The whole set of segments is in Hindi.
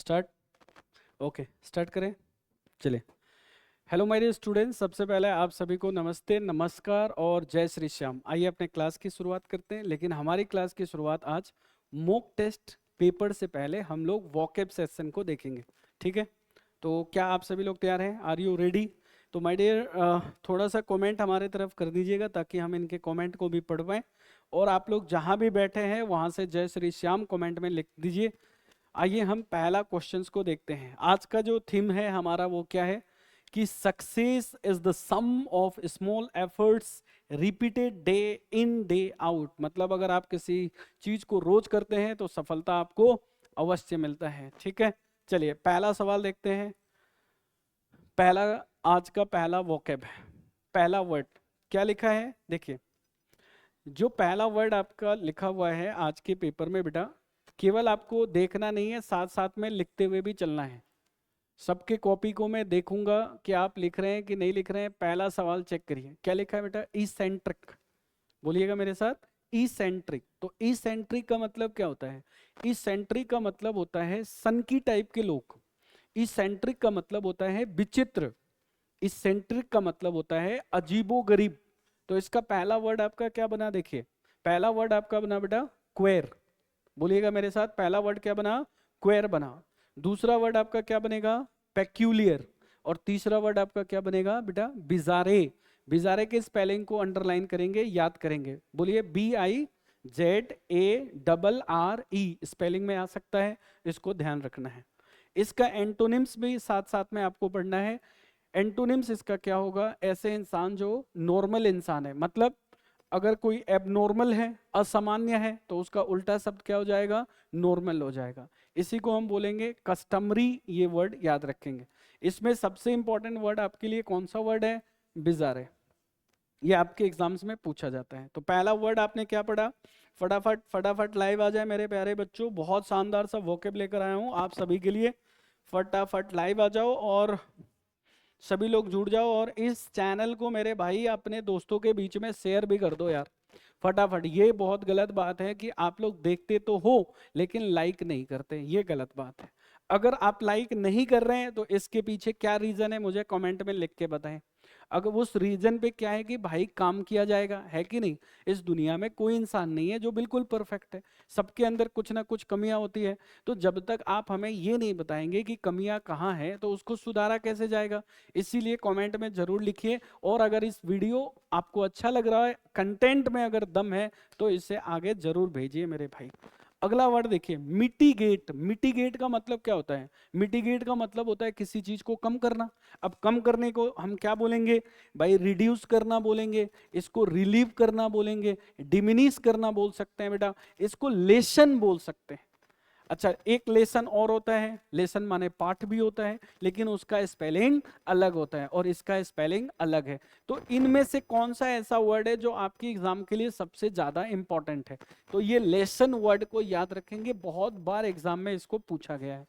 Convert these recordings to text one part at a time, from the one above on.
स्टार्ट। ओके, स्टार्ट करें। चलिए। हेलो माय डियर स्टूडेंट्स, सबसे पहले आप सभी को नमस्ते, नमस्कार और जय श्री श्याम। आइए अपने क्लास की शुरुआत करते हैं। लेकिन हमारी क्लास की शुरुआत आज मॉक टेस्ट पेपर से पहले हम लोग वॉकैब सेशन को देखेंगे। ठीक है, तो क्या आप सभी लोग तैयार हैं? Are you ready? तो माय डियर थोड़ा सा कमेंट हमारे तरफ कर दीजिएगा ताकि हम इनके कमेंट को भी पढ़ पाएँ। और आप लोग जहाँ भी बैठे हैं वहाँ से जय श्री श्याम कमेंट में लिख दीजिए। आइए हम पहला क्वेश्चंस को देखते हैं। आज का जो थीम है हमारा वो क्या है कि success is the sum of small efforts repeated day in day out. मतलब अगर आप किसी चीज को रोज करते हैं तो सफलता आपको अवश्य मिलता है। ठीक है, चलिए पहला सवाल देखते हैं। पहला, आज का पहला वोकैब है, पहला वर्ड क्या लिखा है देखिए। जो पहला वर्ड आपका लिखा हुआ है आज के पेपर में बेटा, केवल आपको देखना नहीं है, साथ साथ में लिखते हुए भी चलना है। सबके कॉपी को मैं देखूंगा कि आप लिख रहे हैं कि नहीं लिख रहे हैं। पहला सवाल चेक करिए, क्या लिखा है बेटा? इसेंट्रिक। बोलिएगा मेरे साथ, इसेंट्रिक। तो इसेंट्रिक का मतलब क्या होता है? इसेंट्रिक का मतलब होता है सनकी टाइप के लोग। इसेंट्रिक का मतलब होता है विचित्र। इसेंट्रिक का मतलब होता है अजीबोगरीब। तो इसका पहला वर्ड आपका क्या बना देखिए। पहला वर्ड आपका बना बेटा क्वेर। बोलिएगा मेरे साथ, पहला वर्ड क्या बना? क्वेर बना। दूसरा वर्ड आपका क्या बनेगा? पेक्यूलियर। और तीसरा वर्ड आपका क्या बनेगा बेटा? बिजारे। बिजारे के स्पेलिंग को अंडरलाइन करेंगे, याद करेंगे। बोलिए BIZARRE स्पेलिंग में आ सकता है, इसको ध्यान रखना है। इसका एंटोनिम्स भी साथ साथ में आपको पढ़ना है। एंटोनिम्स इसका क्या होगा? ऐसे इंसान जो नॉर्मल इंसान है, मतलब अगर कोई एबनॉर्मल है, असामान्य है, तो उसका उल्टा शब्द क्या हो जाएगा? नॉर्मल हो जाएगा। इसी को हम बोलेंगे कस्टमरी। ये वर्ड याद रखेंगे। इसमें सबसे इंपॉर्टेंट वर्ड आपके लिए कौन सा वर्ड है? बिजारे। ये आपके एग्जाम्स में पूछा जाता है। तो पहला वर्ड आपने क्या पढ़ा? फटाफट फटाफट लाइव आ जाए मेरे प्यारे बच्चों। बहुत शानदार सा वोकैब लेकर आया हूं आप सभी के लिए। फटाफट लाइव आ जाओ और सभी लोग जुड़ जाओ। और इस चैनल को मेरे भाई अपने दोस्तों के बीच में शेयर भी कर दो यार, फटाफट। ये बहुत गलत बात है कि आप लोग देखते तो हो लेकिन लाइक नहीं करते, ये गलत बात है। अगर आप लाइक नहीं कर रहे हैं तो इसके पीछे क्या रीजन है मुझे कमेंट में लिख के बताएं। अगर उस रीजन पे क्या है कि भाई काम किया जाएगा, है कि नहीं? इस दुनिया में कोई इंसान नहीं है जो बिल्कुल परफेक्ट है, सबके अंदर कुछ ना कुछ कमियां होती है। तो जब तक आप हमें ये नहीं बताएंगे कि कमियां कहाँ हैं तो उसको सुधारा कैसे जाएगा? इसीलिए कमेंट में जरूर लिखिए। और अगर इस वीडियो आपको अच्छा लग रहा है, कंटेंट में अगर दम है, तो इसे आगे जरूर भेजिए मेरे भाई। अगला वर्ड देखिए, मिटिगेट। मिटिगेट का मतलब क्या होता है? मिटिगेट का मतलब होता है किसी चीज को कम करना। अब कम करने को हम क्या बोलेंगे भाई? रिड्यूस करना बोलेंगे, इसको रिलीव करना बोलेंगे, डिमिनिश करना बोल सकते हैं बेटा, इसको लेसन बोल सकते हैं। अच्छा, एक लेसन और होता है, लेसन माने पाठ भी होता है, लेकिन उसका स्पेलिंग अलग होता है और इसका स्पेलिंग अलग है। तो इनमें से कौन सा ऐसा वर्ड है जो आपकी एग्जाम के लिए सबसे ज्यादा इंपॉर्टेंट है? तो ये लेसन वर्ड को याद रखेंगे, बहुत बार एग्जाम में इसको पूछा गया है।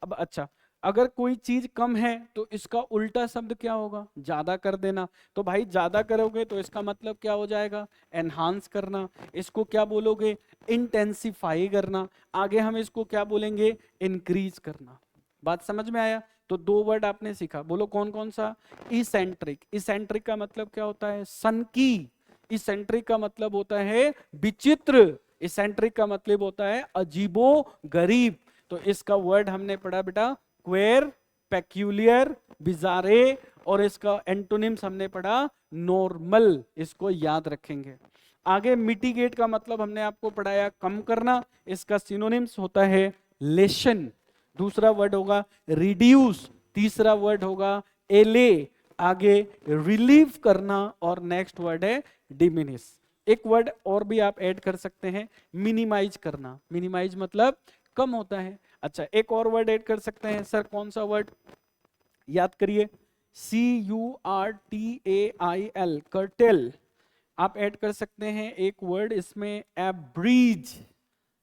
अब अच्छा, अगर कोई चीज कम है तो इसका उल्टा शब्द क्या होगा? ज्यादा कर देना। तो भाई ज्यादा करोगे तो इसका मतलब क्या हो जाएगा? एनहांस करना। इसको क्या बोलोगे? इंटेंसिफाई करना। आगे हम इसको क्या बोलेंगे? इंक्रीज करना। बात समझ में आया? तो दो वर्ड आपने सीखा, बोलो कौन कौन सा? इसेंट्रिक। इसेंट्रिक का मतलब क्या होता है? सनकी। इसेंट्रिक का मतलब होता है विचित्र। इसेंट्रिक का मतलब होता है अजीबो गरीब। तो इसका वर्ड हमने पढ़ा बेटा क्वेर, पेक्यूलियर, बिजारे, और इसका एंटोनिम्स हमने पढ़ा नॉर्मल। इसको याद रखेंगे। आगे मिटिगेट का मतलब हमने आपको पढ़ाया कम करना, इसका सिनोनिम्स होता है लेशन। दूसरा वर्ड होगा रिड्यूस, तीसरा वर्ड होगा एले, आगे रिलीव करना, और नेक्स्ट वर्ड है डिमिनिश। एक वर्ड और भी आप ऐड कर सकते हैं, मिनिमाइज करना। मिनिमाइज मतलब कम होता है। अच्छा, एक और वर्ड ऐड कर सकते हैं सर, कौन सा वर्ड? याद करिए, CURTAIL, कर्टेल। आप ऐड कर सकते हैं एक वर्ड इसमें, एब्रीज।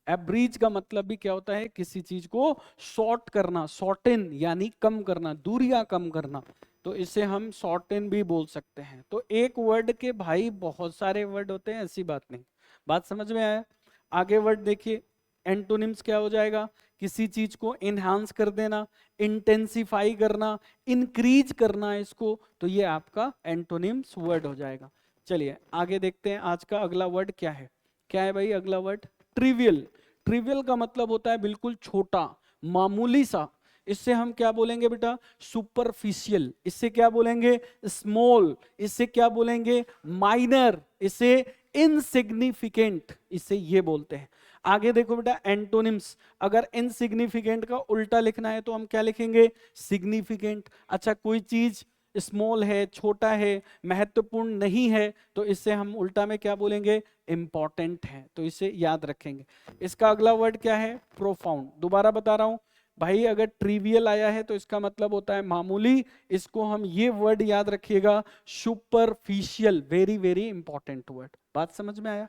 एब्रीज का मतलब भी क्या होता है? किसी चीज को शॉर्ट करना, शॉर्टन यानी कम करना, दूरियां कम करना। तो इसे हम शॉर्टन भी बोल सकते हैं। तो एक वर्ड के भाई बहुत सारे वर्ड होते हैं, ऐसी बात नहीं। बात समझ में आया? आगे वर्ड देखिए, एंटोनिम्स क्या हो जाएगा किसी चीज को इनहांस कर देना, इंटेंसिफाई करना, इंक्रीज करना इसको, तो ये आपका एंटोनिम्स वर्ड हो जाएगा। चलिए आगे देखते हैं आज का अगला वर्ड क्या है। क्या है भाई अगला वर्ड? ट्रिवियल। ट्रिवियल का मतलब होता है बिल्कुल छोटा, मामूली सा। इससे हम क्या बोलेंगे बेटा? सुपरफिशियल। इससे क्या बोलेंगे? स्मॉल। इससे क्या बोलेंगे? माइनर। इससे इनसिग्निफिकेंट, इससे ये बोलते हैं। आगे देखो बेटा एंटोनिम्स, अगर इनसिग्निफिकेंट का उल्टा लिखना है तो हम क्या लिखेंगे? सिग्निफिकेंट। अच्छा कोई चीज स्मॉल है, छोटा है, महत्वपूर्ण नहीं है, तो इससे हम उल्टा में क्या बोलेंगे? इंपॉर्टेंट है। तो इसे याद रखेंगे। इसका अगला वर्ड क्या है? प्रोफाउंड। दोबारा बता रहा हूं भाई, अगर ट्रिवियल आया है तो इसका मतलब होता है मामूली। इसको हम ये वर्ड याद रखिएगा, superficial. Very very important word. बात समझ में आया?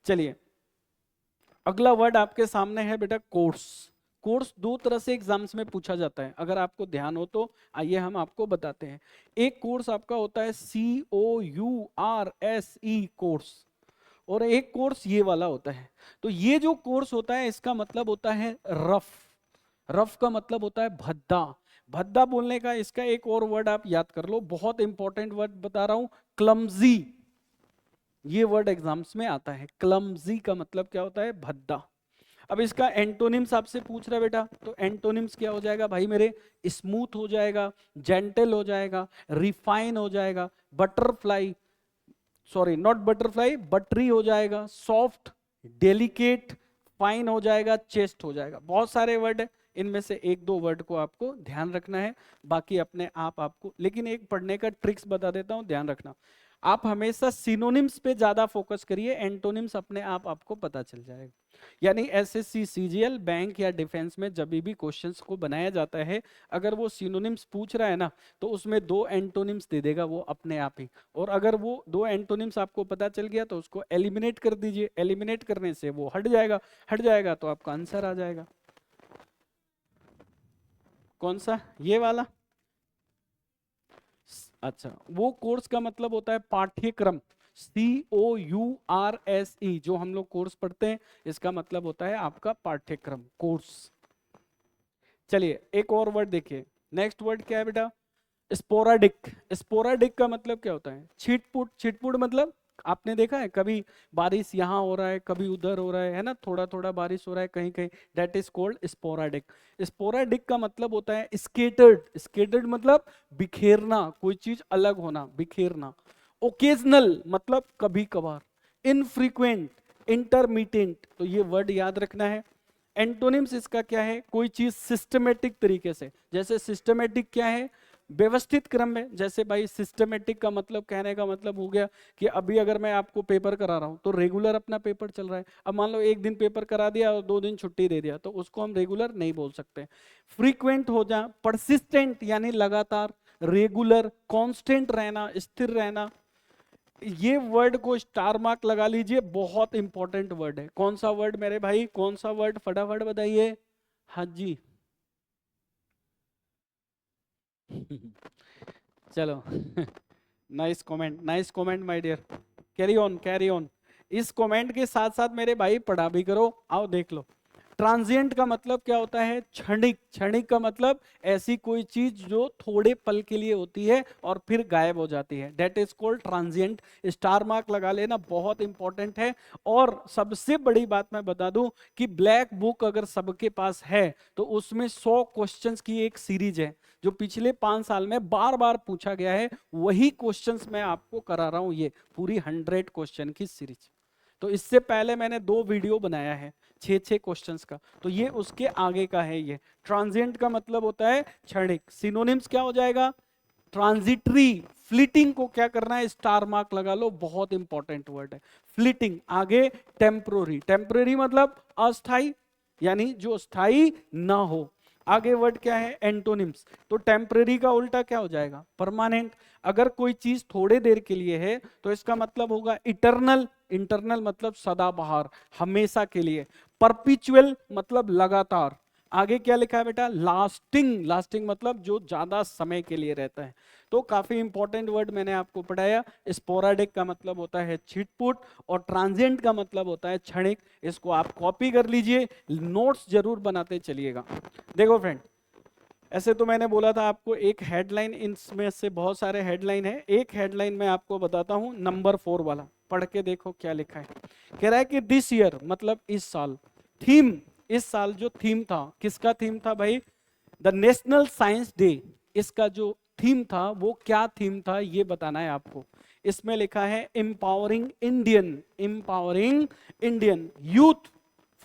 चलिए अगला वर्ड आपके सामने है बेटा कोर्स। कोर्स दो तरह से एग्जाम्स में पूछा जाता है, अगर आपको ध्यान हो तो आइए हम आपको बताते हैं। एक कोर्स आपका होता है COURSE कोर्स, और एक कोर्स ये वाला होता है। तो ये जो कोर्स होता है इसका मतलब होता है रफ। रफ का मतलब होता है भद्दा। भद्दा बोलने का इसका एक और वर्ड आप याद कर लो, बहुत इंपॉर्टेंट वर्ड बता रहा हूं, क्लमजी। ये वर्ड एग्जाम्स में आता है। क्लमजी का मतलब क्या होता है? भद्दा। अब इसका एंटोनिम्स आपसे पूछ रहा है बेटा, तो एंटोनिम्स क्या हो जाएगा भाई मेरे? स्मूथ हो जाएगा, जेंटल हो जाएगा, रिफाइन हो जाएगा, butterfly, sorry not butterfly, buttery हो जाएगा, सॉफ्ट, डेलिकेट, फाइन हो जाएगा, चेस्ट हो जाएगा। बहुत सारे वर्ड है, इनमें से एक दो वर्ड को आपको ध्यान रखना है, बाकी अपने आप आपको। लेकिन एक पढ़ने का ट्रिक्स बता देता हूं, ध्यान रखना। आप हमेशा सिनोनिम्स पे ज्यादा फोकस करिए, एंटोनिम्स अपने आप आपको पता चल जाएगा। यानी एसएससी, सीजीएल, बैंक या डिफेंस में जब भी क्वेश्चंस को बनाया जाता है, अगर वो सिनोनिम्स पूछ रहा है ना, तो उसमें दो एंटोनिम्स दे देगा वो अपने आप ही। और अगर वो दो एंटोनिम्स आपको पता चल गया तो उसको एलिमिनेट कर दीजिए। एलिमिनेट करने से वो हट जाएगा, हट जाएगा तो आपका आंसर आ जाएगा। कौन सा? ये वाला? अच्छा, वो कोर्स का मतलब होता है पाठ्यक्रम। COURSE जो हम लोग कोर्स पढ़ते हैं, इसका मतलब होता है आपका पाठ्यक्रम, कोर्स। चलिए एक और वर्ड देखिए। नेक्स्ट वर्ड क्या है बेटा? स्पोराडिक। स्पोराडिक का मतलब क्या होता है? छिटपुट। छिटपुट मतलब आपने देखा है कभी बारिश यहाँ हो रहा है, कभी उधर हो रहा है ना, थोड़ा थोड़ा बारिश हो रहा है कहीं कहीं, that is called sporadic. Sporadic का मतलब होता है स्केटर्ड। स्केटर्ड मतलब बिखेरना, कोई चीज अलग होना, बिखेरना। ओकेजनल मतलब कभी कभार। इनफ्रीक्वेंट, इंटरमीडिएट, तो ये वर्ड याद रखना है। एंटोनिम्स इसका क्या है? कोई चीज सिस्टमेटिक तरीके से। जैसे सिस्टमेटिक क्या है? व्यवस्थित क्रम में। जैसे भाई सिस्टमेटिक का मतलब, कहने का मतलब हो गया कि अभी अगर मैं आपको पेपर करा रहा हूं तो रेगुलर अपना पेपर चल रहा है। अब मान लो एक दिन पेपर करा दिया और 2 दिन छुट्टी दे दिया, तो उसको हम रेगुलर नहीं बोल सकते। फ्रीक्वेंट हो जा, परसिस्टेंट यानी लगातार, रेगुलर, कांस्टेंट रहना, स्थिर रहना। ये वर्ड को स्टार मार्क लगा लीजिए, बहुत इंपॉर्टेंट वर्ड है। कौन सा वर्ड मेरे भाई? कौन सा वर्ड? फटाफट बताइए। हाँ जी। चलो nice comment, nice comment my dear. Carry on, carry on. इस कमेंट के साथ साथ मेरे भाई पढ़ा भी करो। आओ देख लो। ट्रांजिएंट का मतलब क्या होता है? क्षणिक। क्षणिक का मतलब ऐसी कोई चीज जो थोड़े पल के लिए होती है और फिर गायब हो जाती है, that is called transient. Star mark लगा लेना, बहुत इंपॉर्टेंट है। और सबसे बड़ी बात मैं बता दूं कि ब्लैक बुक अगर सबके पास है तो उसमें 100 क्वेश्चंस की एक सीरीज है, जो पिछले 5 साल में बार बार पूछा गया है। वही क्वेश्चंस मैं आपको करा रहा हूं, ये पूरी 100 क्वेश्चन की सीरीज। तो इससे पहले मैंने 2 वीडियो बनाया है 6-6 क्वेश्चंस का, तो ये उसके आगे का है। ये ट्रांजिएंट का मतलब होता है क्षणिक। सिनोनिम्स क्या हो जाएगा? ट्रांजिटरी। फ्लीटिंग को क्या करना है? स्टार मार्क लगा लो, बहुत इंपॉर्टेंट वर्ड है। फ्लीटिंग। आगे टेम्पररी। टेम्पररी मतलब अस्थाई, यानी जो स्थाई ना हो। आगे वर्ड क्या है? एंटोनिम्स। तो टेम्पररी का उल्टा क्या हो जाएगा? परमानेंट। अगर कोई चीज थोड़े देर के लिए है तो इसका मतलब होगा इटरनल। इंटरनल मतलब सदाबहार, हमेशा के लिए। परपिचुअल मतलब लगातार। आगे क्या लिखा है बेटा, लास्टिंग। लास्टिंग मतलब जो ज्यादा समय के लिए रहता है। तो काफी इंपॉर्टेंट वर्ड मैंने आपको पढ़ाया। स्पोराडिक का मतलब होता है छिटपुट, और ट्रांजिएंट का मतलब होता है क्षणिक। इसको आप कॉपी कर लीजिए, नोट्स जरूर बनाते चलिएगा। देखो फ्रेंड, ऐसे तो मैंने बोला था आपको एक हेडलाइन, इनमें से बहुत सारे हेडलाइन है, एक हेडलाइन मैं आपको बताता हूं, नंबर 4 वाला पढ़ के देखो क्या लिखा है। कह रहा है कि दिस ईयर मतलब इस साल, थीम, इस साल जो थीम था, किसका थीम था भाई, द नेशनल साइंस डे। इसका जो थीम था वो क्या थीम था ये बताना है आपको। इसमें लिखा है empowering Indian, empowering Indian youth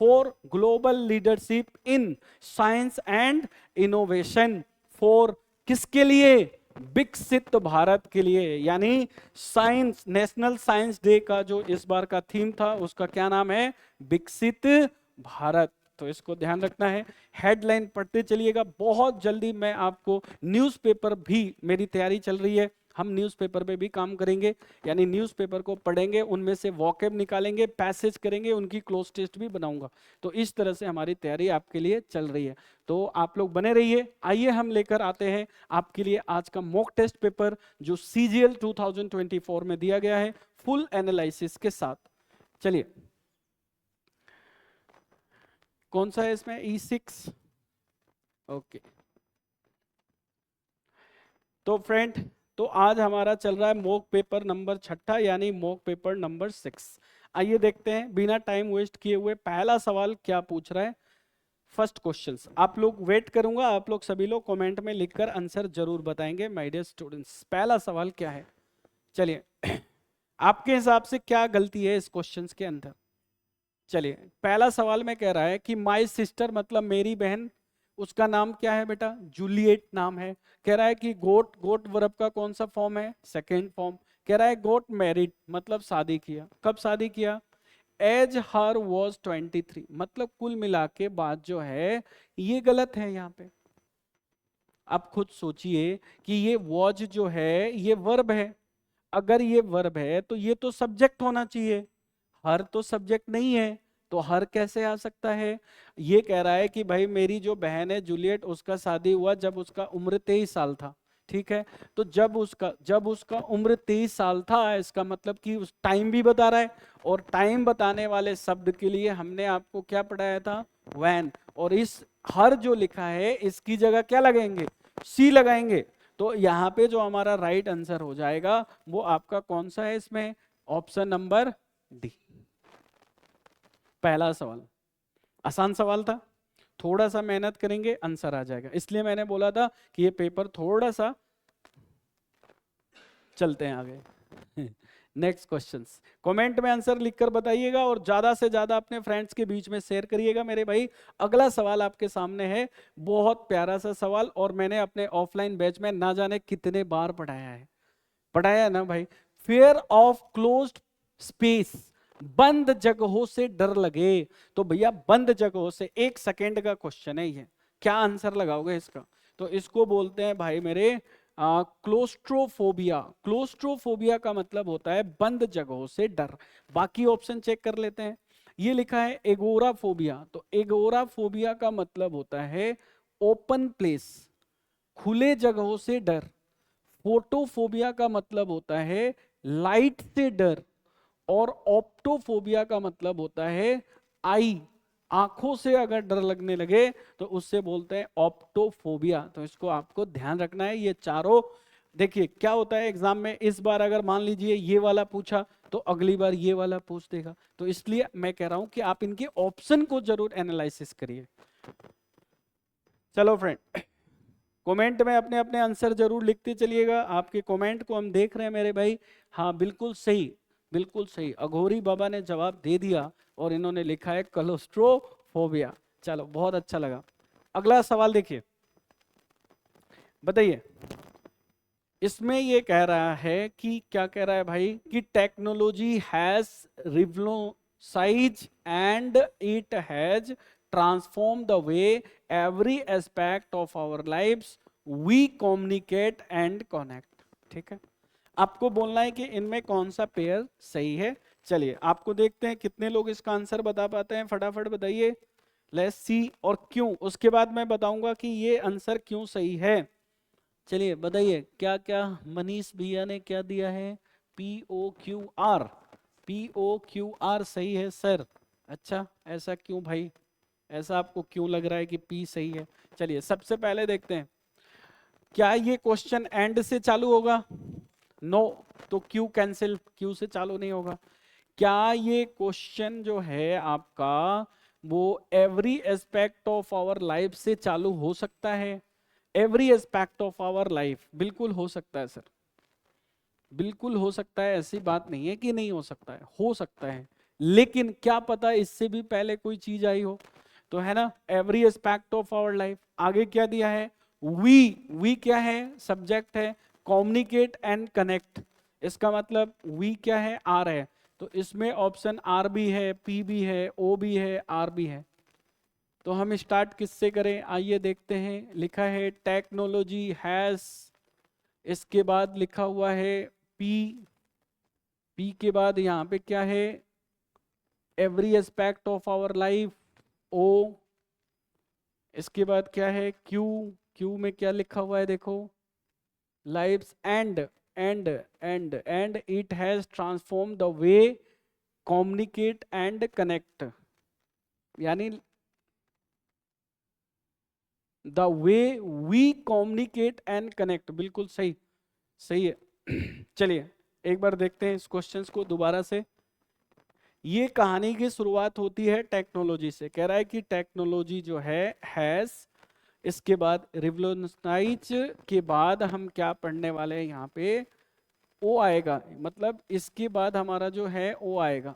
for global leadership in science and innovation. For किसके लिए, विकसित भारत के लिए। यानी साइंस, नेशनल साइंस डे का जो इस बार का थीम था उसका क्या नाम है, विकसित भारत। तो इसको ध्यान रखना है। हेडलाइन पढ़ते चलिएगा। बहुत जल्दी मैं आपको न्यूज़पेपर भी, मेरी तैयारी चल रही है, हम न्यूज़पेपर पे भी काम करेंगे। यानी न्यूज़पेपर को पढ़ेंगे, उनमें से वॉकेब निकालेंगे, पैसेज करेंगे, उनकी क्लोज टेस्ट भी बनाऊंगा। तो इस तरह से हमारी तैयारी आपके लिए चल रही है। तो आप लोग बने रहिए। आइए हम लेकर आते हैं आपके लिए आज का मॉक टेस्ट पेपर जो CGL 2024 में दिया गया है, फुल एनालिसिस के साथ। चलिए, कौन सा है इसमें, E6। ओके, तो फ्रेंड, तो आज हमारा चल रहा है मॉक पेपर नंबर 6, यानी मॉक पेपर नंबर 6। आइए देखते हैं बिना टाइम वेस्ट किए हुए पहला सवाल क्या पूछ रहा है। फर्स्ट क्वेश्चंस आप लोग वेट करूंगा, आप लोग सभी लोग कमेंट में लिखकर आंसर जरूर बताएंगे माय डियर स्टूडेंट्स। पहला सवाल क्या है, चलिए आपके हिसाब से क्या गलती है इस क्वेश्चंस के अंदर। चलिए, पहला सवाल में कह रहा है कि माय सिस्टर मतलब मेरी बहन, उसका नाम क्या है बेटा, जूलियट नाम है। कह रहा है कि गोट, गोट वर्ब का कौन सा फॉर्म है, सेकेंड फॉर्म। कह रहा है गोट मैरिड मतलब शादी किया, कब शादी किया, एज हर वॉज 23। मतलब कुल मिला के बात जो है ये गलत है यहाँ पे। आप खुद सोचिए कि ये वॉज जो है ये वर्ब है, अगर ये वर्ब है तो ये तो सब्जेक्ट होना चाहिए, हर तो सब्जेक्ट नहीं है, तो हर कैसे आ सकता है। ये कह रहा है कि भाई मेरी जो बहन है जूलियट, उसका शादी हुआ जब उसका उम्र 23 साल था, ठीक है। तो जब उसका उम्र 23 साल था, इसका मतलब कि उस टाइम भी बता रहा है, और टाइम बताने वाले शब्द के लिए हमने आपको क्या पढ़ाया था, वैन। और इस हर जो लिखा है इसकी जगह क्या लगाएंगे, सी लगाएंगे। तो यहाँ पे जो हमारा राइट आंसर हो जाएगा वो आपका कौन सा है इसमें, ऑप्शन नंबर डी। पहला सवाल आसान सवाल था, थोड़ा सा मेहनत करेंगे आंसर आ जाएगा। इसलिए मैंने बोला था कि ये पेपर थोड़ा सा, चलते हैं आगे। नेक्स्ट क्वेश्चंस, कमेंट में आंसर लिखकर बताइएगा और ज्यादा से ज्यादा अपने फ्रेंड्स के बीच में शेयर करिएगा मेरे भाई। अगला सवाल आपके सामने है, बहुत प्यारा सा सवाल, और मैंने अपने ऑफलाइन बैच में ना जाने कितने बार पढ़ाया है, पढ़ाया है ना भाई। फेयर ऑफ क्लोज्ड स्पेस, बंद जगहों से डर लगे। तो भैया बंद जगहों से, 1 सेकेंड का क्वेश्चन है ये, क्या आंसर लगाओगे इसका। तो इसको बोलते हैं भाई मेरे क्लोस्ट्रोफोबिया। क्लोस्ट्रोफोबिया का मतलब होता है बंद जगहों से डर। बाकी ऑप्शन चेक कर लेते हैं। ये लिखा है एगोराफोबिया, तो एगोराफोबिया का मतलब होता है ओपन प्लेस, खुले जगहों से डर। फोटोफोबिया का मतलब होता है लाइट से डर, और ऑप्टोफोबिया का मतलब होता है आई, आंखों से अगर डर लगने लगे तो उससे बोलते हैं ऑप्टोफोबिया। तो इसको आपको ध्यान रखना है। ये चारों, देखिए क्या होता है एग्जाम में, इस बार अगर मान लीजिए ये वाला पूछा तो अगली बार ये वाला पूछ देगा। तो इसलिए मैं कह रहा हूं कि आप इनके ऑप्शन को जरूर एनालिसिस करिए। चलो फ्रेंड, कमेंट में अपने अपने आंसर जरूर लिखते चलिएगा। आपके कमेंट को हम देख रहे हैं मेरे भाई। हाँ बिल्कुल सही, बिल्कुल सही, अघोरी बाबा ने जवाब दे दिया और इन्होंने लिखा है क्लोस्ट्रोफोबिया। चलो बहुत अच्छा लगा। अगला सवाल देखिए, बताइए। इसमें ये कह रहा है कि क्या कह रहा है भाई, कि technology has revolutionised and it has transform the way every aspect of our lives we communicate and connect. ठीक है, आपको बोलना है कि इनमें कौन सा पेयर सही है। चलिए आपको देखते हैं कितने लोग इसका आंसर बता पाते हैं, फटाफट बताइए। लेट्स सी और क्यों, उसके बाद मैं बताऊंगा कि ये आंसर क्यों सही है। चलिए बताइए क्या क्या मनीष भैया ने क्या दिया है, POQR, POQR सही है सर। अच्छा ऐसा क्यों भाई, ऐसा आपको क्यों लग रहा है कि P सही है? चलिए सबसे पहले देखते हैं, क्या ये क्वेश्चन एंड से चालू होगा? नो, तो Q कैंसिल, Q से चालू नहीं होगा। क्या ये क्वेश्चन जो है आपका वो every aspect of our life से चालू हो सकता है? Every aspect of our life, बिल्कुल हो सकता है सर, बिल्कुल हो सकता है, ऐसी बात नहीं है कि नहीं हो सकता है, लेकिन क्या पता इससे भी पहले कोई चीज आई हो, तो है ना, every aspect of our life. आगे क्या दिया है? वी क्या है? सब्जेक्ट है, कम्युनिकेट एंड कनेक्ट, इसका मतलब वी क्या है? आर है, तो इसमें ऑप्शन आर भी है, पी भी है, ओ भी है, आर भी है। तो हम स्टार्ट किससे करें, आइए देखते हैं। लिखा है टेक्नोलॉजी हैज, इसके बाद लिखा हुआ है पी, पी के बाद यहाँ पे क्या है? Every aspect of our life, ओ, इसके बाद क्या है? क्यू, क्यू में क्या लिखा हुआ है देखो, lifes and it has transform the way communicate and connect, यानी the way we communicate and connect, बिल्कुल सही, सही है। चलिए एक बार देखते हैं इस क्वेश्चंस को दोबारा से। ये कहानी की शुरुआत होती है टेक्नोलॉजी से, कह रहा है कि टेक्नोलॉजी जो है हैज, इसके बाद रिवोल्यूशनाइज के बाद हम क्या पढ़ने वाले हैं यहाँ पे? ओ आएगा, मतलब इसके बाद हमारा जो है ओ आएगा,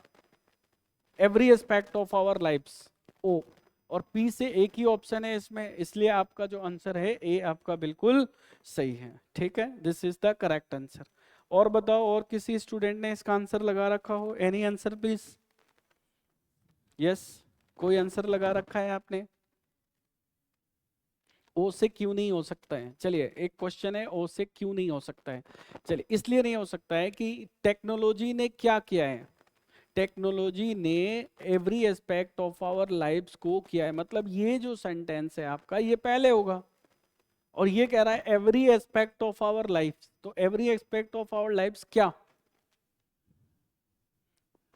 every aspect of our lifes, ओ, और पी से एक ही ऑप्शन है इसमें, इसलिए आपका जो आंसर है ए आपका बिल्कुल सही है। ठीक है, this is the correct answer. और बताओ, और किसी स्टूडेंट ने इसका आंसर लगा रखा हो? Any answer please? यस, कोई आंसर लगा रखा है आपने? ओ से क्यों नहीं हो सकता है? चलिए एक क्वेश्चन है, ओ से क्यों नहीं हो सकता है? चलिए इसलिए नहीं हो सकता है कि टेक्नोलॉजी ने क्या किया है, टेक्नोलॉजी ने every aspect of our lifes को किया है, मतलब ये जो सेंटेंस है आपका ये पहले होगा, और ये कह रहा है every aspect of our life, तो every aspect of our lifes क्या,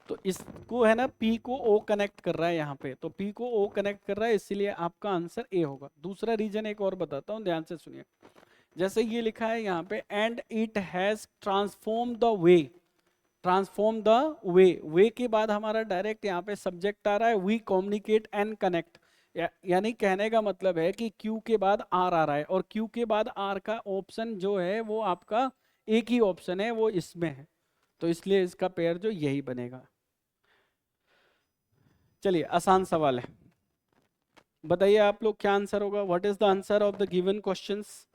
तो इसको है ना, पी को ओ कनेक्ट कर रहा है यहाँ पे, तो पी को ओ कनेक्ट कर रहा है, इसीलिए आपका आंसर ए होगा। दूसरा रीजन एक और बताता हूँ, ध्यान से सुनिए। जैसे ये लिखा है यहाँ पे, and it has transform the way, transform the way, way के बाद हमारा डायरेक्ट यहाँ पे सब्जेक्ट आ रहा है, वी कम्युनिकेट एंड कनेक्ट, यानी कहने का मतलब है कि क्यू के बाद आर आ रहा है, और क्यू के बाद आर का ऑप्शन जो है वो आपका एक ही ऑप्शन है, वो इसमें है, तो इसलिए इसका पेयर जो यही बनेगा। चलिए आसान सवाल है, बताइए आप लोग क्या आंसर होगा? What is the answer of the given questions?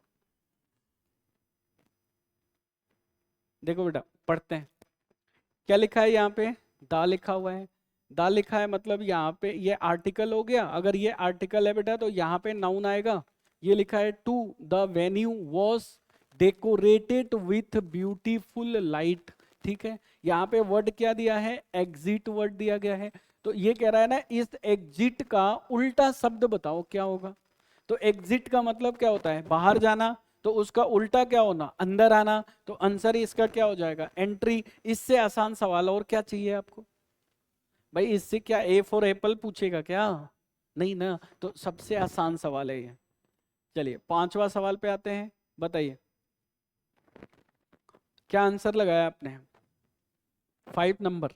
देखो बेटा पढ़ते हैं, क्या लिखा है यहाँ पे? दा लिखा हुआ है, दा लिखा है मतलब यहाँ पे ये आर्टिकल हो गया, अगर ये आर्टिकल है बेटा तो यहाँ पे नाउन आएगा। ये लिखा है to the venue was decorated with beautiful light, ठीक है। यहाँ पे वर्ड क्या दिया है? एग्जिट वर्ड दिया गया है, तो ये कह रहा है ना, इस एग्जिट का उल्टा शब्द बताओ क्या होगा। तो एग्जिट का मतलब क्या होता है? बाहर जाना, तो उसका उल्टा क्या होना? अंदर आना, तो आंसर इसका क्या हो जाएगा? एंट्री। इससे आसान सवाल और क्या चाहिए आपको भाई? इससे क्या ए फॉर एप्पल पूछेगा क्या? नहीं ना, तो सबसे आसान सवाल है ये। चलिए पांचवा सवाल पे आते हैं, बताइए क्या आंसर लगाया आपने? 5 नंबर,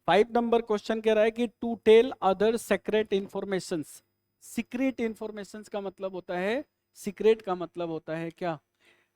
5 नंबर क्वेश्चन कह रहा है कि to tell other secret information. Secret information का मतलब होता है, सीक्रेट का मतलब होता है क्या?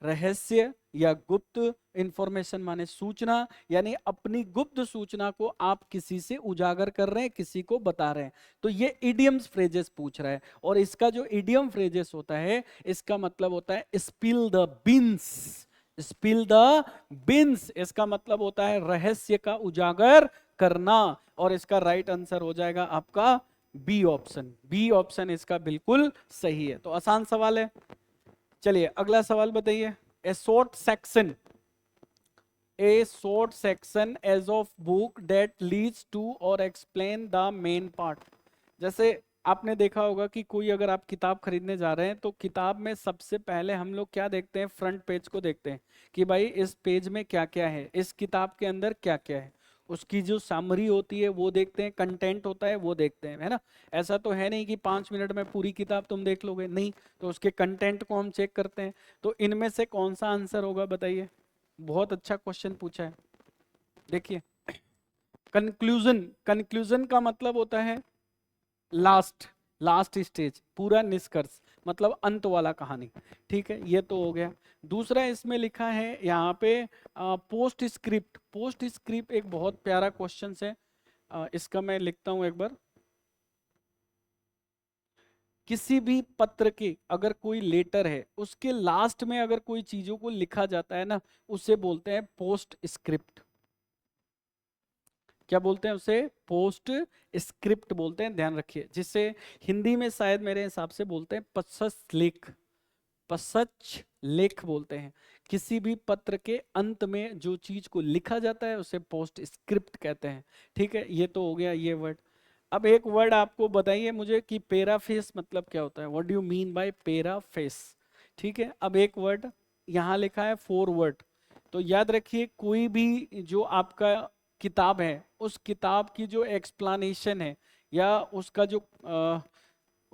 रहस्य या गुप्त। इंफॉर्मेशन माने सूचना, यानी अपनी गुप्त सूचना को आप किसी से उजागर कर रहे हैं, किसी को बता रहे हैं, तो ये इडियम्स फ्रेजेस पूछ रहा है। और इसका जो इडियम फ्रेजेस होता है, इसका मतलब होता है spill the beans, spill the beans, इसका मतलब होता है रहस्य का उजागर करना, और इसका राइट आंसर हो जाएगा आपका बी ऑप्शन, बी ऑप्शन इसका बिल्कुल सही है। तो आसान सवाल है। चलिए अगला सवाल बताइए। A short section, a short section as of book that leads to और एक्सप्लेन द मेन पार्ट। जैसे आपने देखा होगा कि कोई अगर आप किताब खरीदने जा रहे हैं तो किताब में सबसे पहले हम लोग क्या देखते हैं, फ्रंट पेज को देखते हैं कि भाई इस पेज में क्या क्या है, इस किताब के अंदर क्या क्या है, उसकी जो समरी होती है वो देखते हैं, कंटेंट होता है वो देखते हैं, है ना। ऐसा तो है नहीं कि 5 मिनट में पूरी किताब तुम देख लोगे, नहीं, तो उसके कंटेंट को हम चेक करते हैं। तो इनमें से कौन सा आंसर होगा बताइए। बहुत अच्छा क्वेश्चन पूछा है। देखिए, कंक्लूजन, कंक्लूजन का मतलब होता है लास्ट, लास्ट स्टेज, पूरा निष्कर्ष, मतलब अंत वाला कहानी। ठीक है, ये तो हो गया। दूसरा इसमें लिखा है यहाँ पे पोस्ट स्क्रिप्ट। पोस्ट स्क्रिप्ट एक बहुत प्यारा क्वेश्चन है। इसका मैं लिखता हूं एक बार। किसी भी पत्र के अगर कोई लेटर है उसके लास्ट में अगर कोई चीजों को लिखा जाता है ना, उसे बोलते हैं पोस्ट स्क्रिप्ट। क्या बोलते हैं उसे? पोस्ट स्क्रिप्ट बोलते हैं, ध्यान रखिए। जिसे हिंदी में शायद मेरे हिसाब से बोलते हैं पश्च लेख, पश्च लेख बोलते हैं। किसी भी पत्र के अंत में जो चीज को लिखा जाता है उसे पोस्ट स्क्रिप्ट कहते हैं। ठीक है, ये तो हो गया ये वर्ड। अब एक वर्ड आपको बताइए मुझे कि पेराफेस मतलब क्या होता है। What do you mean by paraphrase? ठीक है, अब एक वर्ड यहाँ लिखा है फॉरवर्ड। तो याद रखिए, कोई भी जो आपका किताब है उस किताब की जो एक्सप्लेनेशन है या उसका जो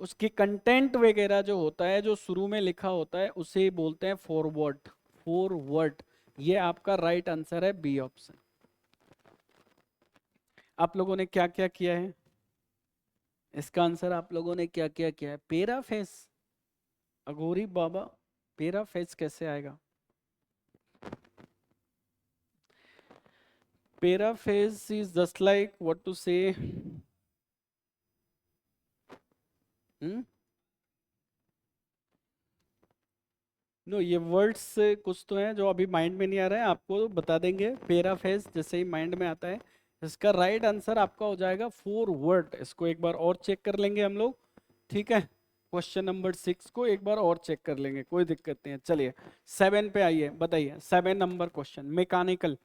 उसकी कंटेंट वगैरह जो होता है, जो शुरू में लिखा होता है, उसे बोलते हैं फॉरवर्ड। फॉरवर्ड, ये आपका राइट आंसर है, बी ऑप्शन। आप लोगों ने क्या क्या किया है? इसका आंसर आप लोगों ने क्या क्या किया है? पेराफेस? अघोरी बाबा, पेराफेस कैसे आएगा? Paraphrase is just like what to say. No, ये वर्ड्स कुछ तो हैं जो अभी माइंड में नहीं आ रहा है, आपको बता देंगे पेराफेस जैसे ही माइंड में आता है। इसका राइट आंसर आपका हो जाएगा फॉरवर्ड। इसको एक बार और चेक कर लेंगे हम लोग, ठीक है। क्वेश्चन नंबर 6 को एक बार और चेक कर लेंगे, कोई दिक्कत नहीं है। चलिए 7 पे आइए, बताइए 7 नंबर क्वेश्चन। मैकेनिकल।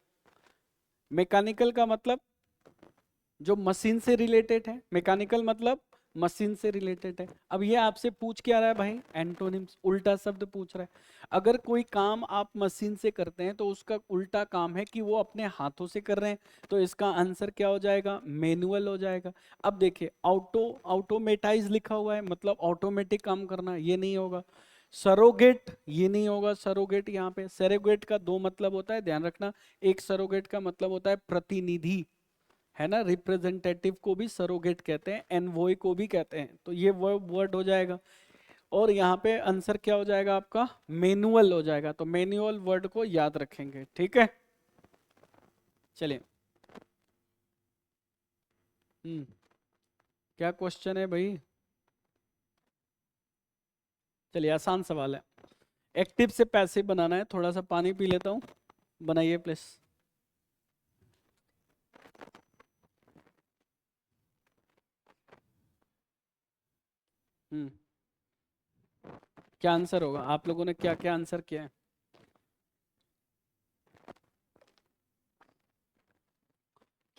मैकेनिकल का मतलब जो मशीन से रिलेटेड है, मैकेनिकल मतलब मशीन से रिलेटेड है। अब ये आपसे पूछ क्या रहा है भाई? एंटोनिम्स, उल्टा शब्द पूछ रहा है। अगर कोई काम आप मशीन से करते हैं तो उसका उल्टा काम है कि वो अपने हाथों से कर रहे हैं, तो इसका आंसर क्या हो जाएगा? मैनुअल हो जाएगा। अब देखिए, ऑटोमेटाइज लिखा हुआ है, मतलब ऑटोमेटिक काम करना, ये नहीं होगा। सरोगेट, ये नहीं होगा। सरोगेट यहाँ पे, सरोगेट का दो मतलब होता है, ध्यान रखना। एक सरोगेट का मतलब होता है प्रतिनिधि, है ना, रिप्रेजेंटेटिव को भी सरोगेट कहते हैं, एनवॉय को भी कहते हैं। तो ये वर्ड हो जाएगा। और यहाँ पे आंसर क्या हो जाएगा आपका? मैनुअल हो जाएगा। तो मैनुअल वर्ड को याद रखेंगे, ठीक है। चलिए, क्या क्वेश्चन है भाई? चलिए, आसान सवाल है। एक्टिव से पैसिव बनाना है। थोड़ा सा पानी पी लेता हूँ, बनाइए प्लीज। हम्म क्या आंसर होगा? आप लोगों ने क्या क्या आंसर किया है?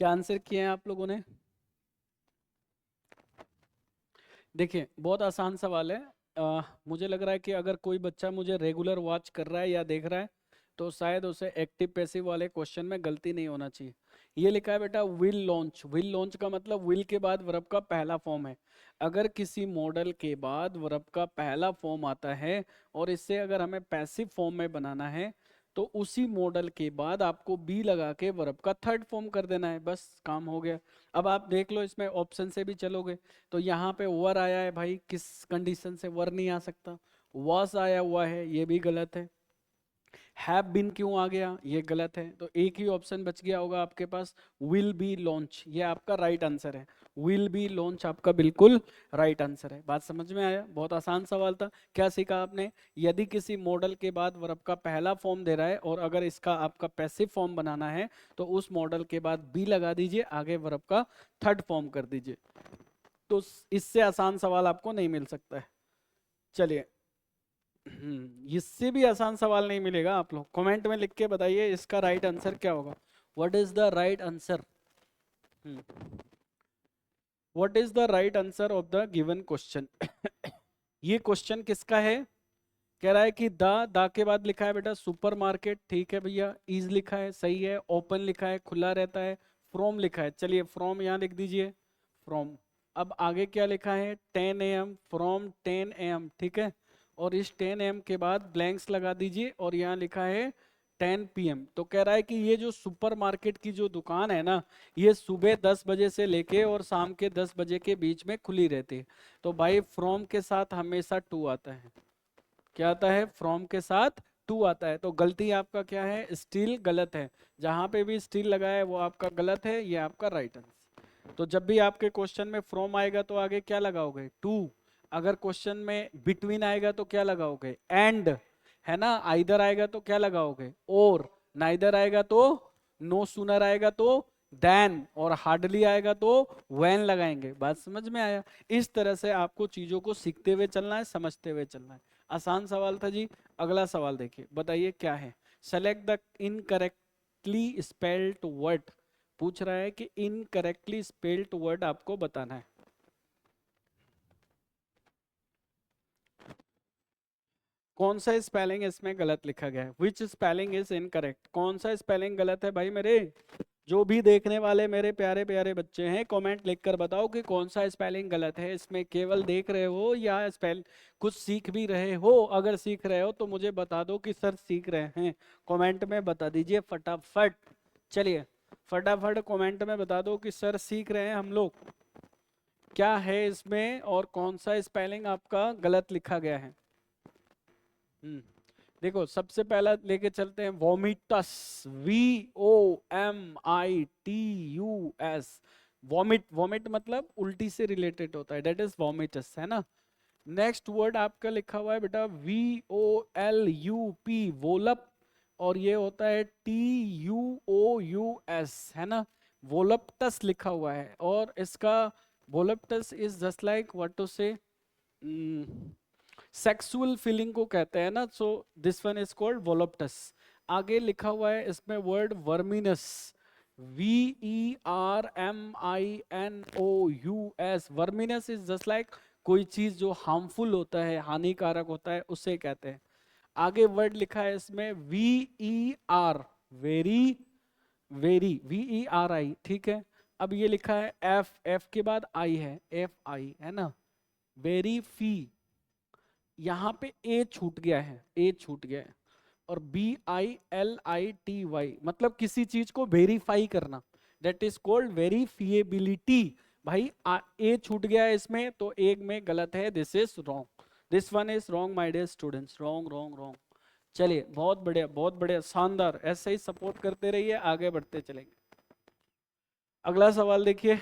क्या आंसर किए हैं आप लोगों ने? देखिए, बहुत आसान सवाल है। मुझे लग रहा है कि अगर कोई बच्चा मुझे रेगुलर वॉच कर रहा है या देख रहा है तो शायद उसे एक्टिव पैसिव वाले क्वेश्चन में गलती नहीं होना चाहिए। ये लिखा है बेटा विल लॉन्च। विल लॉन्च का मतलब विल के बाद वर्ब का पहला फॉर्म है। अगर किसी मॉडल के बाद वर्ब का पहला फॉर्म आता है और इससे अगर हमें पैसिव फॉर्म में बनाना है तो उसी मॉडल के बाद आपको बी लगा के वर्ब का थर्ड फॉर्म कर देना है, बस काम हो गया। अब आप देख लो, इसमें ऑप्शन से भी चलोगे तो यहाँ पे वर आया है भाई, किस कंडीशन से वर नहीं आ सकता? वॉस आया हुआ है, ये भी गलत है। हैव बीन क्यों आ गया? ये गलत है। तो एक ही ऑप्शन बच गया होगा आपके पास, विल बी लॉन्च। ये आपका राइट आंसर है। विल बी लॉन्च आपका बिल्कुल राइट आंसर है। बात समझ में आया? बहुत आसान सवाल था। क्या सीखा आपने? यदि किसी मॉडल के बाद वर्ब का पहला फॉर्म दे रहा है और अगर इसका आपका पैसिव फॉर्म बनाना है तो उस मॉडल के बाद बी लगा दीजिए, आगे वर्ब का थर्ड फॉर्म कर दीजिए। तो इससे आसान सवाल आपको नहीं मिल सकता है। चलिए, इससे भी आसान सवाल नहीं मिलेगा। आप लोग कमेंट में लिख के बताइए इसका राइट आंसर क्या होगा। What is the right answer? What is the right answer of the given question? ये क्वेश्चन किसका है? कह रहा है कि द के बाद लिखा है बेटा सुपरमार्केट, ठीक है भैया। इज लिखा है, सही है। ओपन लिखा है, खुला रहता है। फ्रॉम लिखा है, चलिए फ्रॉम यहाँ लिख दीजिए, फ्रॉम। अब आगे क्या लिखा है? 10 AM, फ्रॉम 10 AM, ठीक है। और इस 10 AM के बाद ब्लैंक्स लगा दीजिए और यहाँ लिखा है 10 PM। तो कह रहा है कि ये जो सुपरमार्केट की जो दुकान है ना, ये सुबह 10 बजे से लेके और शाम के 10 बजे के बीच में खुली रहती है। तो भाई फ्रॉम के साथ हमेशा टू आता है। क्या आता है? फ्रॉम के साथ टू आता है। तो गलती आपका क्या है? स्टिल गलत है। जहां पे भी स्टिल लगा है वो आपका गलत है, ये आपका राइट आंसर। तो जब भी आपके क्वेश्चन में फ्रॉम आएगा तो आगे क्या लगाओगे? टू। अगर क्वेश्चन में बिटवीन आएगा तो क्या लगाओगे? एंड, है ना। आइदर आएगा तो क्या लगाओगे? और। नाइदर आएगा तो नो, सूनर आएगा तो देन, और हार्डली आएगा तो व्हेन लगाएंगे। बात समझ में आया? इस तरह से आपको चीजों को सीखते हुए चलना है, समझते हुए चलना है। आसान सवाल था जी। अगला सवाल देखिए, बताइए क्या है? Select the incorrectly spelled word. पूछ रहा है कि इनकरेक्टली स्पेल्ड वर्ड आपको बताना है। कौन सा स्पेलिंग इसमें गलत लिखा गया है? विच स्पेलिंग इज इनकरेक्ट? कौन सा स्पेलिंग गलत है भाई मेरे? जो भी देखने वाले मेरे प्यारे प्यारे बच्चे हैं, कमेंट लिखकर बताओ कि कौन सा स्पेलिंग गलत है इसमें। केवल देख रहे हो या स्पेल कुछ सीख भी रहे हो? अगर सीख रहे हो तो मुझे बता दो कि सर सीख रहे हैं। कमेंट में बता दीजिए फटाफट। चलिए फटाफट कमेंट में बता दो कि सर सीख रहे हैं हम लोग। क्या है इसमें और कौन सा स्पेलिंग आपका गलत लिखा गया है? देखो सबसे पहला लेके चलते हैं वोमिटस। VOMITUS। वॉमिट, वॉमिट मतलब उल्टी से रिलेटेड होता है, डेट इज वोमिटस, है ना। नेक्स्ट वर्ड आपका लिखा हुआ है बेटा VOLUP, वोलप। और ये होता है TUOUS, है ना। वोलप्टस लिखा हुआ है और इसका voluptuous is just like what to say, sexual feeling को कहते हैं ना। So this one is called voluptuous. आगे लिखा हुआ है इसमें word verminous, VERMINOUS। Verminous is just like कोई चीज जो हार्मफुल होता है, हानिकारक होता है, उसे कहते हैं। आगे वर्ड लिखा है इसमें VER, वेरी, वेरी, VERI, ठीक है। अब ये लिखा है F, F के बाद I है, FI, है ना। वेरी फी, यहाँ पे ए छूट गया है, ए छूट गया है। और BILITY मतलब किसी चीज को वेरीफाई करना, दैट इज कॉल्ड वेरीफिएबिलिटी। भाई ए छूट गया है इसमें तो एक में गलत है, this is wrong. This one is wrong my dear students, wrong wrong wrong. चलिए बहुत बढ़िया, बहुत बढ़िया, शानदार। ऐसे ही सपोर्ट करते रहिए, आगे बढ़ते चलेंगे। अगला सवाल देखिए।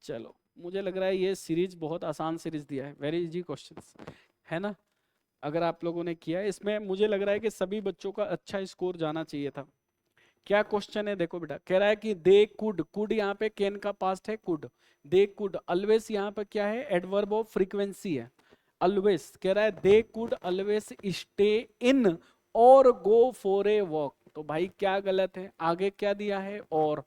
चलो मुझे लग रहा है ये सीरीज बहुत आसान सीरीज दिया है, वेरी इजी क्वेश्चंस, है ना। अगर आप लोगों ने किया है इसमें, मुझे लग रहा है कि सभी बच्चों का अच्छा स्कोर जाना चाहिए था। क्या क्वेश्चन है देखो बेटा, कह रहा है कि दे कुड, कुड यहाँ पे कैन का पास्ट है, कुड। दे कुड ऑलवेज, यहाँ पे क्या है? एडवर्ब ऑफ फ्रीक्वेंसी है, ऑलवेज। कह रहा है they could always stay in और गो फॉर ए वॉक। तो भाई क्या गलत है? आगे क्या दिया है? और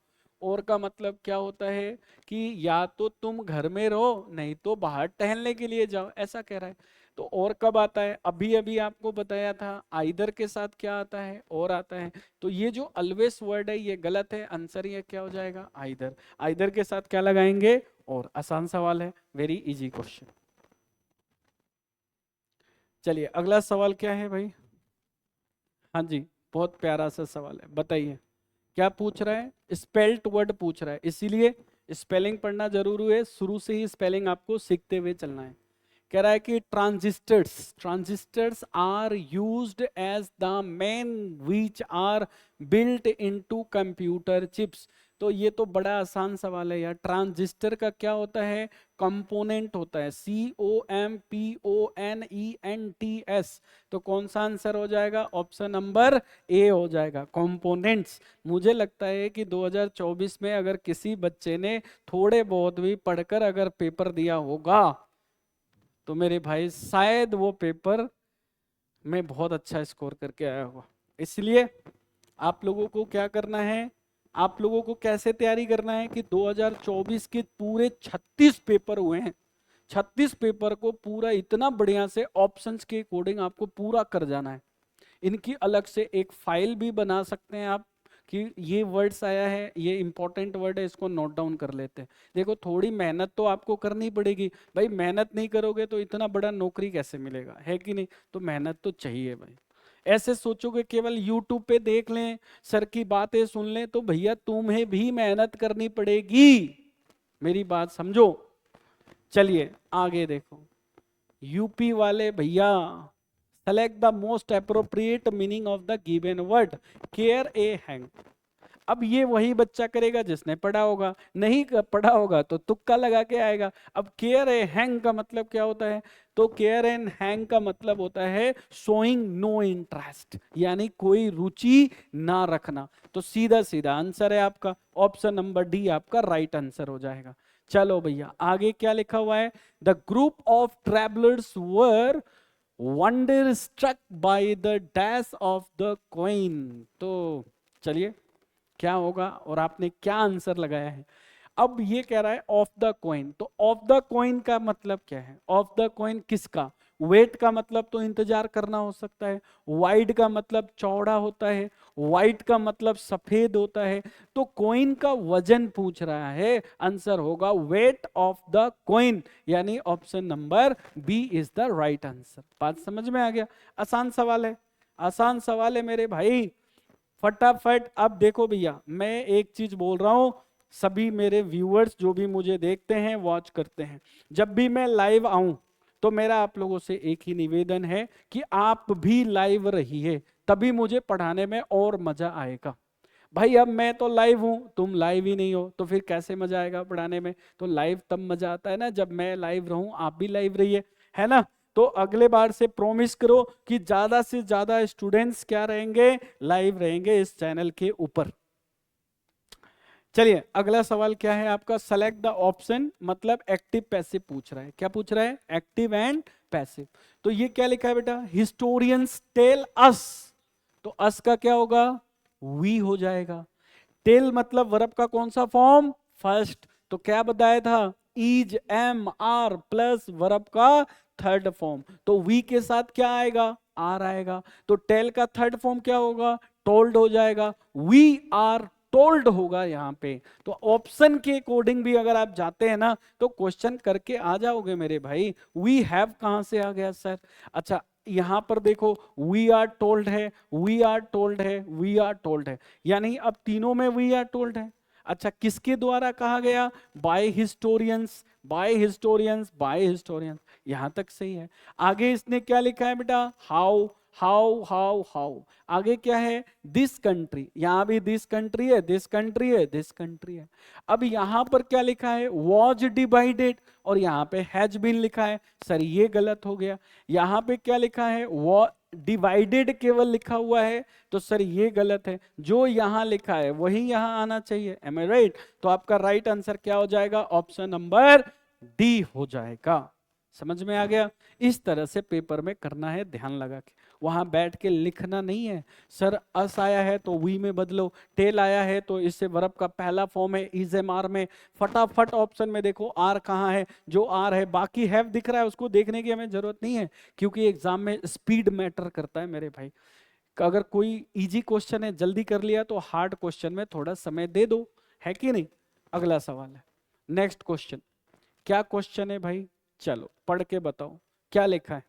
का मतलब क्या होता है कि या तो तुम घर में रहो नहीं तो बाहर टहलने के लिए जाओ, ऐसा कह रहा है। तो और कब आता है? अभी अभी आपको बताया था आइदर के साथ क्या आता है? और आता है। तो ये जो ऑलवेज वर्ड है ये गलत है, आंसर ये क्या हो जाएगा? आइदर। आइदर के साथ क्या लगाएंगे? और। आसान सवाल है, वेरी इजी क्वेश्चन। चलिए अगला सवाल क्या है भाई? हाँ जी, बहुत प्यारा सा सवाल है, बताइए क्या पूछ रहा है? स्पेल्ट वर्ड पूछ रहा है, इसीलिए स्पेलिंग पढ़ना जरूरी है। शुरू से ही स्पेलिंग आपको सीखते हुए चलना है। कह रहा है कि transistors, transistors are used as the main which are built into computer chips. तो ये तो बड़ा आसान सवाल है यार। ट्रांजिस्टर का क्या होता है? कंपोनेंट होता है, COMPONENTS। तो कौन सा आंसर हो जाएगा? ऑप्शन नंबर ए हो जाएगा, कंपोनेंट्स। मुझे लगता है कि 2024 में अगर किसी बच्चे ने थोड़े बहुत भी पढ़कर अगर पेपर दिया होगा तो मेरे भाई शायद वो पेपर मैं बहुत अच्छा स्कोर करके आया हुआ। इसलिए आप लोगों को क्या करना है, आप लोगों को कैसे तैयारी करना है कि 2024 के पूरे 36 पेपर हुए हैं, 36 पेपर को पूरा इतना बढ़िया से ऑप्शंस के अकॉर्डिंग आपको पूरा कर जाना है। इनकी अलग से एक फाइल भी बना सकते हैं आप कि ये वर्ड्स आया है, ये इंपॉर्टेंट वर्ड है, इसको नोट डाउन कर लेते हैं। देखो थोड़ी मेहनत तो आपको करनी पड़ेगी भाई, मेहनत नहीं करोगे तो इतना बड़ा नौकरी कैसे मिलेगा, है कि नहीं? तो मेहनत तो चाहिए भाई। ऐसे सोचोगे केवल यूट्यूब पे देख लें, सर की बातें सुन लें, तो भैया तुम्हें भी मेहनत करनी पड़ेगी, मेरी बात समझो। चलिए आगे देखो, यूपी वाले भैया, select the most appropriate meaning of the given word care A hang. अब ये वही बच्चा करेगा जिसने पढ़ा होगा, नहीं पढ़ा होगा तो तुक्का लगा के आएगा। अब केयर ए हैंग का मतलब क्या होता है? तो केयर एंड हैंग का मतलब होता है शोइंग नो इंटरेस्ट, यानी कोई रुचि ना रखना। तो सीधा सीधा आंसर है आपका ऑप्शन नंबर डी, आपका राइट आंसर हो जाएगा। चलो भैया आगे क्या लिखा हुआ है? The group of travellers were wonder struck by the dash of the coin. तो चलिए क्या होगा और आपने क्या आंसर लगाया है? अब ये कह रहा है ऑफ द कॉइन, तो ऑफ द कॉइन का मतलब क्या है? ऑफ द कॉइन किसका? वेट का मतलब तो इंतजार करना हो सकता है, वाइड का मतलब चौड़ा होता है, वाइट का मतलब सफेद होता है, तो कॉइन का वजन पूछ रहा है, आंसर होगा वेट ऑफ द कॉइन, यानी option number B is the right answer. बात समझ में आ गया? आसान सवाल है, आसान सवाल है मेरे भाई, फटाफट। अब देखो भैया मैं एक चीज बोल रहा हूं, सभी मेरे व्यूअर्स जो भी मुझे देखते हैं वॉच करते हैं, जब भी मैं लाइव आऊं तो मेरा आप लोगों से एक ही निवेदन है कि आप भी लाइव रहिए, तभी मुझे पढ़ाने में और मजा आएगा। भाई अब मैं तो लाइव हूं, तुम लाइव ही नहीं हो, तो फिर कैसे मजा आएगा पढ़ाने में? तो लाइव तब मजा आता है ना जब मैं लाइव रहूं, आप भी लाइव रहिए, है ना? तो अगले बार से प्रॉमिस करो कि ज्यादा से ज्यादा स्टूडेंट्स क्या रहेंगे, लाइव रहेंगे इस चैनल के ऊपर। चलिए अगला सवाल क्या है आपका? सेलेक्ट द ऑप्शन, मतलब एक्टिव पैसिव पूछ रहा है। क्या पूछ रहा है? Active and passive. तो ये क्या लिखा है बेटा? हिस्टोरियंस टेल अस, तो अस का क्या होगा? वी हो जाएगा। टेल मतलब वर्ब का कौन सा फॉर्म? फर्स्ट। तो क्या बताया था? Is am are plus verb का थर्ड फॉर्म, तो वी के साथ क्या आएगा? आर आएगा। तो टेल का थर्ड फॉर्म क्या होगा? टोल्ड हो जाएगा। वी आर टोल्ड होगा यहाँ पे। तो ऑप्शन के अकॉर्डिंग भी अगर आप जाते हैं ना तो क्वेश्चन करके आ जाओगे मेरे भाई। वी हैव कहां से आ गया सर? अच्छा यहां पर देखो, वी आर टोल्ड है, वी आर टोल्ड है, वी आर टोल्ड है, यानी अब तीनों में वी आर टोल्ड है। अच्छा किसके द्वारा कहा गया? By historians, by historians, by historians, यहां तक सही है। आगे इसने क्या लिखा है बेटा? How, how how how. आगे क्या है? दिस कंट्री, यहां भी दिस कंट्री है, दिस कंट्री है, दिस कंट्री है। अब यहां पर क्या लिखा है? वॉज डिवाइडेड, और यहां पे हैज बीन लिखा है, सर ये गलत हो गया। यहां पे क्या लिखा है? वो डिवाइडेड केवल लिखा हुआ है, तो सर ये गलत है। जो यहां लिखा है वही यहां आना चाहिए, एम आई राइट? तो आपका राइट आंसर क्या हो जाएगा? ऑप्शन नंबर डी हो जाएगा। समझ में आ गया? इस तरह से पेपर में करना है, ध्यान लगा के, वहां बैठ के लिखना नहीं है। सर अस आया है तो वी में बदलो, टेल आया है तो इससे वर्ब का पहला फॉर्म है इज एम आर में, फटाफट ऑप्शन में देखो आर कहाँ है, जो आर है। बाकी हैव दिख रहा है उसको देखने की हमें जरूरत नहीं है, क्योंकि एग्जाम में स्पीड मैटर करता है मेरे भाई। अगर कोई इजी क्वेश्चन है जल्दी कर लिया तो हार्ड क्वेश्चन में थोड़ा समय दे दो, है कि नहीं? अगला सवाल है, नेक्स्ट क्वेश्चन। क्या क्वेश्चन है भाई? चलो पढ़ के बताओ क्या लिखा है।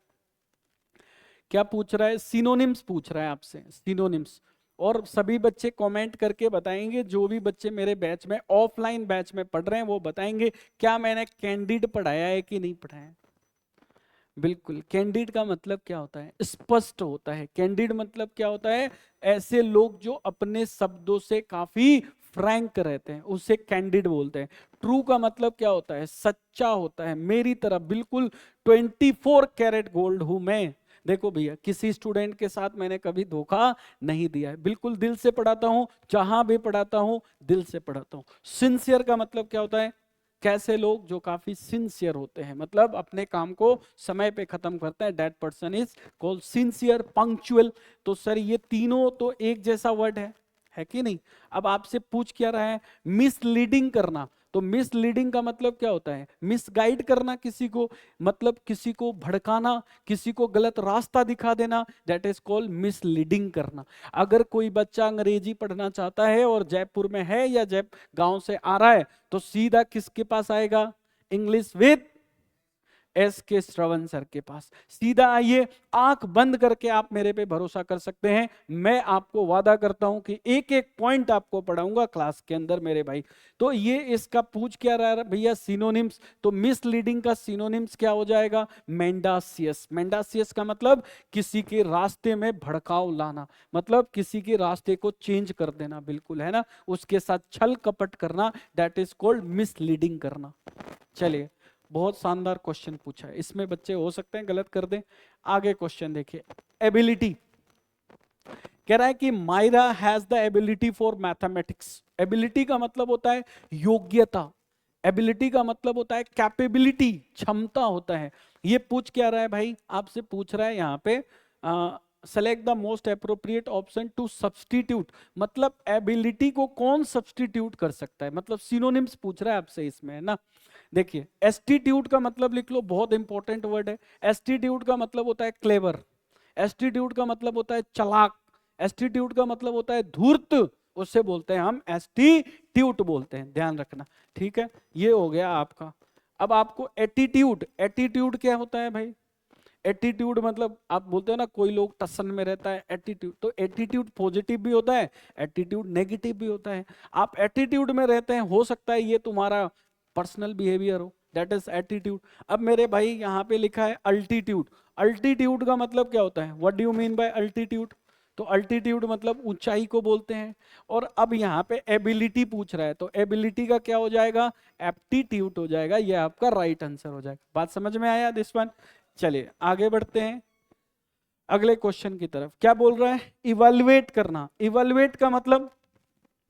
क्या पूछ रहा है? सिनोनिम्स पूछ रहा है आपसे, सिनोनिम्स। और सभी बच्चे कमेंट करके बताएंगे, जो भी बच्चे मेरे बैच में ऑफलाइन बैच में पढ़ रहे हैं वो बताएंगे क्या मैंने कैंडिड पढ़ाया है कि नहीं पढ़ाया। बिल्कुल, कैंडिड का मतलब क्या होता है? स्पष्ट होता है। कैंडिड मतलब क्या होता है? ऐसे लोग जो अपने शब्दों से काफी फ्रैंक रहते हैं, उसे कैंडिड बोलते हैं। ट्रू का मतलब क्या होता है? सच्चा होता है, मेरी तरफ बिल्कुल 24 कैरेट गोल्ड हूं मैं। देखो भैया किसी स्टूडेंट के साथ मैंने कभी धोखा नहीं दिया है, बिल्कुल दिल से पढ़ाता हूं, जहां भी पढ़ाता हूं दिल से पढ़ाता हूं। सिंसियर का मतलब क्या होता है? कैसे लोग जो काफी सिंसियर होते हैं, मतलब अपने काम को समय पे खत्म करते हैं, that person is called sincere, punctual. तो सर ये तीनों तो एक जैसा वर्ड है कि नहीं? अब आपसे पूछ क्या रहा है, मिसलीडिंग करना। तो मिसलीडिंग का मतलब क्या होता है? मिसगाइड करना किसी को, मतलब किसी को भड़काना, किसी को गलत रास्ता दिखा देना, दैट इज कॉल्ड मिसलीडिंग करना। अगर कोई बच्चा अंग्रेजी पढ़ना चाहता है और जयपुर में है या गांव से आ रहा है, तो सीधा किसके पास आएगा? इंग्लिश विद एस के श्रवण सर के पास सीधा आइए। आंख बंद करके आप मेरे पे भरोसा कर सकते हैं, मैं आपको वादा करता हूं कि एक एक पॉइंट आपको पढ़ाऊंगा क्लास के अंदर मेरे भाई। तो ये इसका पूछ क्या रहा है भैया? सिनोनिम्स। तो मिसलीडिंग का सिनोनिम्स क्या हो जाएगा? मेंडासियस। मेंडासियस का मतलब किसी के रास्ते में भड़काव लाना, मतलब किसी के रास्ते को चेंज कर देना, बिल्कुल है ना, उसके साथ छल कपट करना, दैट इज कॉल्ड मिसलीडिंग करना। चलिए, बहुत शानदार क्वेश्चन पूछा है, इसमें बच्चे हो सकते हैं गलत कर दें। आगे क्वेश्चन देखिए, एबिलिटी कह रहा है कि Myra has the ability for mathematics. Ability का मतलब होता है योग्यता, एबिलिटी का मतलब होता है कैपेबिलिटी, क्षमता होता है। ये पूछ क्या रहा है भाई? आपसे पूछ रहा है यहाँ पे select the most appropriate option to substitute, मतलब एबिलिटी को कौन सब्सटीट्यूट कर सकता है, मतलब सिनोनिम्स पूछ रहा है आपसे इसमें, है ना। देखिए, एस्टीट्यूट का मतलब लिख लो, बहुत इंपॉर्टेंट वर्ड है। एस्टीट्यूट का मतलब होता है क्लेवर, एस्टीट्यूट का मतलब होता है चालाक, एस्टीट्यूट का मतलब होता है धूर्त, उससे बोलते हैं हम एस्टीट्यूट बोलते हैं, ध्यान रखना, ठीक है। ये हो गया आपका। अब आपको एटीट्यूड, एटीट्यूड क्या होता है भाई? एटीट्यूड मतलब आप बोलते हो ना कोई लोग टसन में रहता है, एटीट्यूड, तो एटीट्यूड पॉजिटिव भी होता है, एटीट्यूड नेगेटिव भी होता है। आप एटीट्यूड में रहते हैं, हो सकता है ये तुम्हारा पर्सनल बिहेवियर हो, दैट इज एटीट्यूड। अब मेरे भाई यहाँ पे लिखा है अल्टीट्यूड। अल्टीट्यूड का मतलब क्या होता है? What do you mean bye altitude? तो अल्टीट्यूड मतलब ऊंचाई को बोलते हैं। और अब यहाँ पे एबिलिटी पूछ रहा है, तो एबिलिटी का क्या हो जाएगा? एप्टीट्यूड हो जाएगा, ये आपका राइट आंसर हो जाएगा। बात समझ में आया दिस वन? चलिए आगे बढ़ते हैं अगले क्वेश्चन की तरफ। क्या बोल रहा है? इवैल्यूएट करना। इवैल्यूएट का मतलब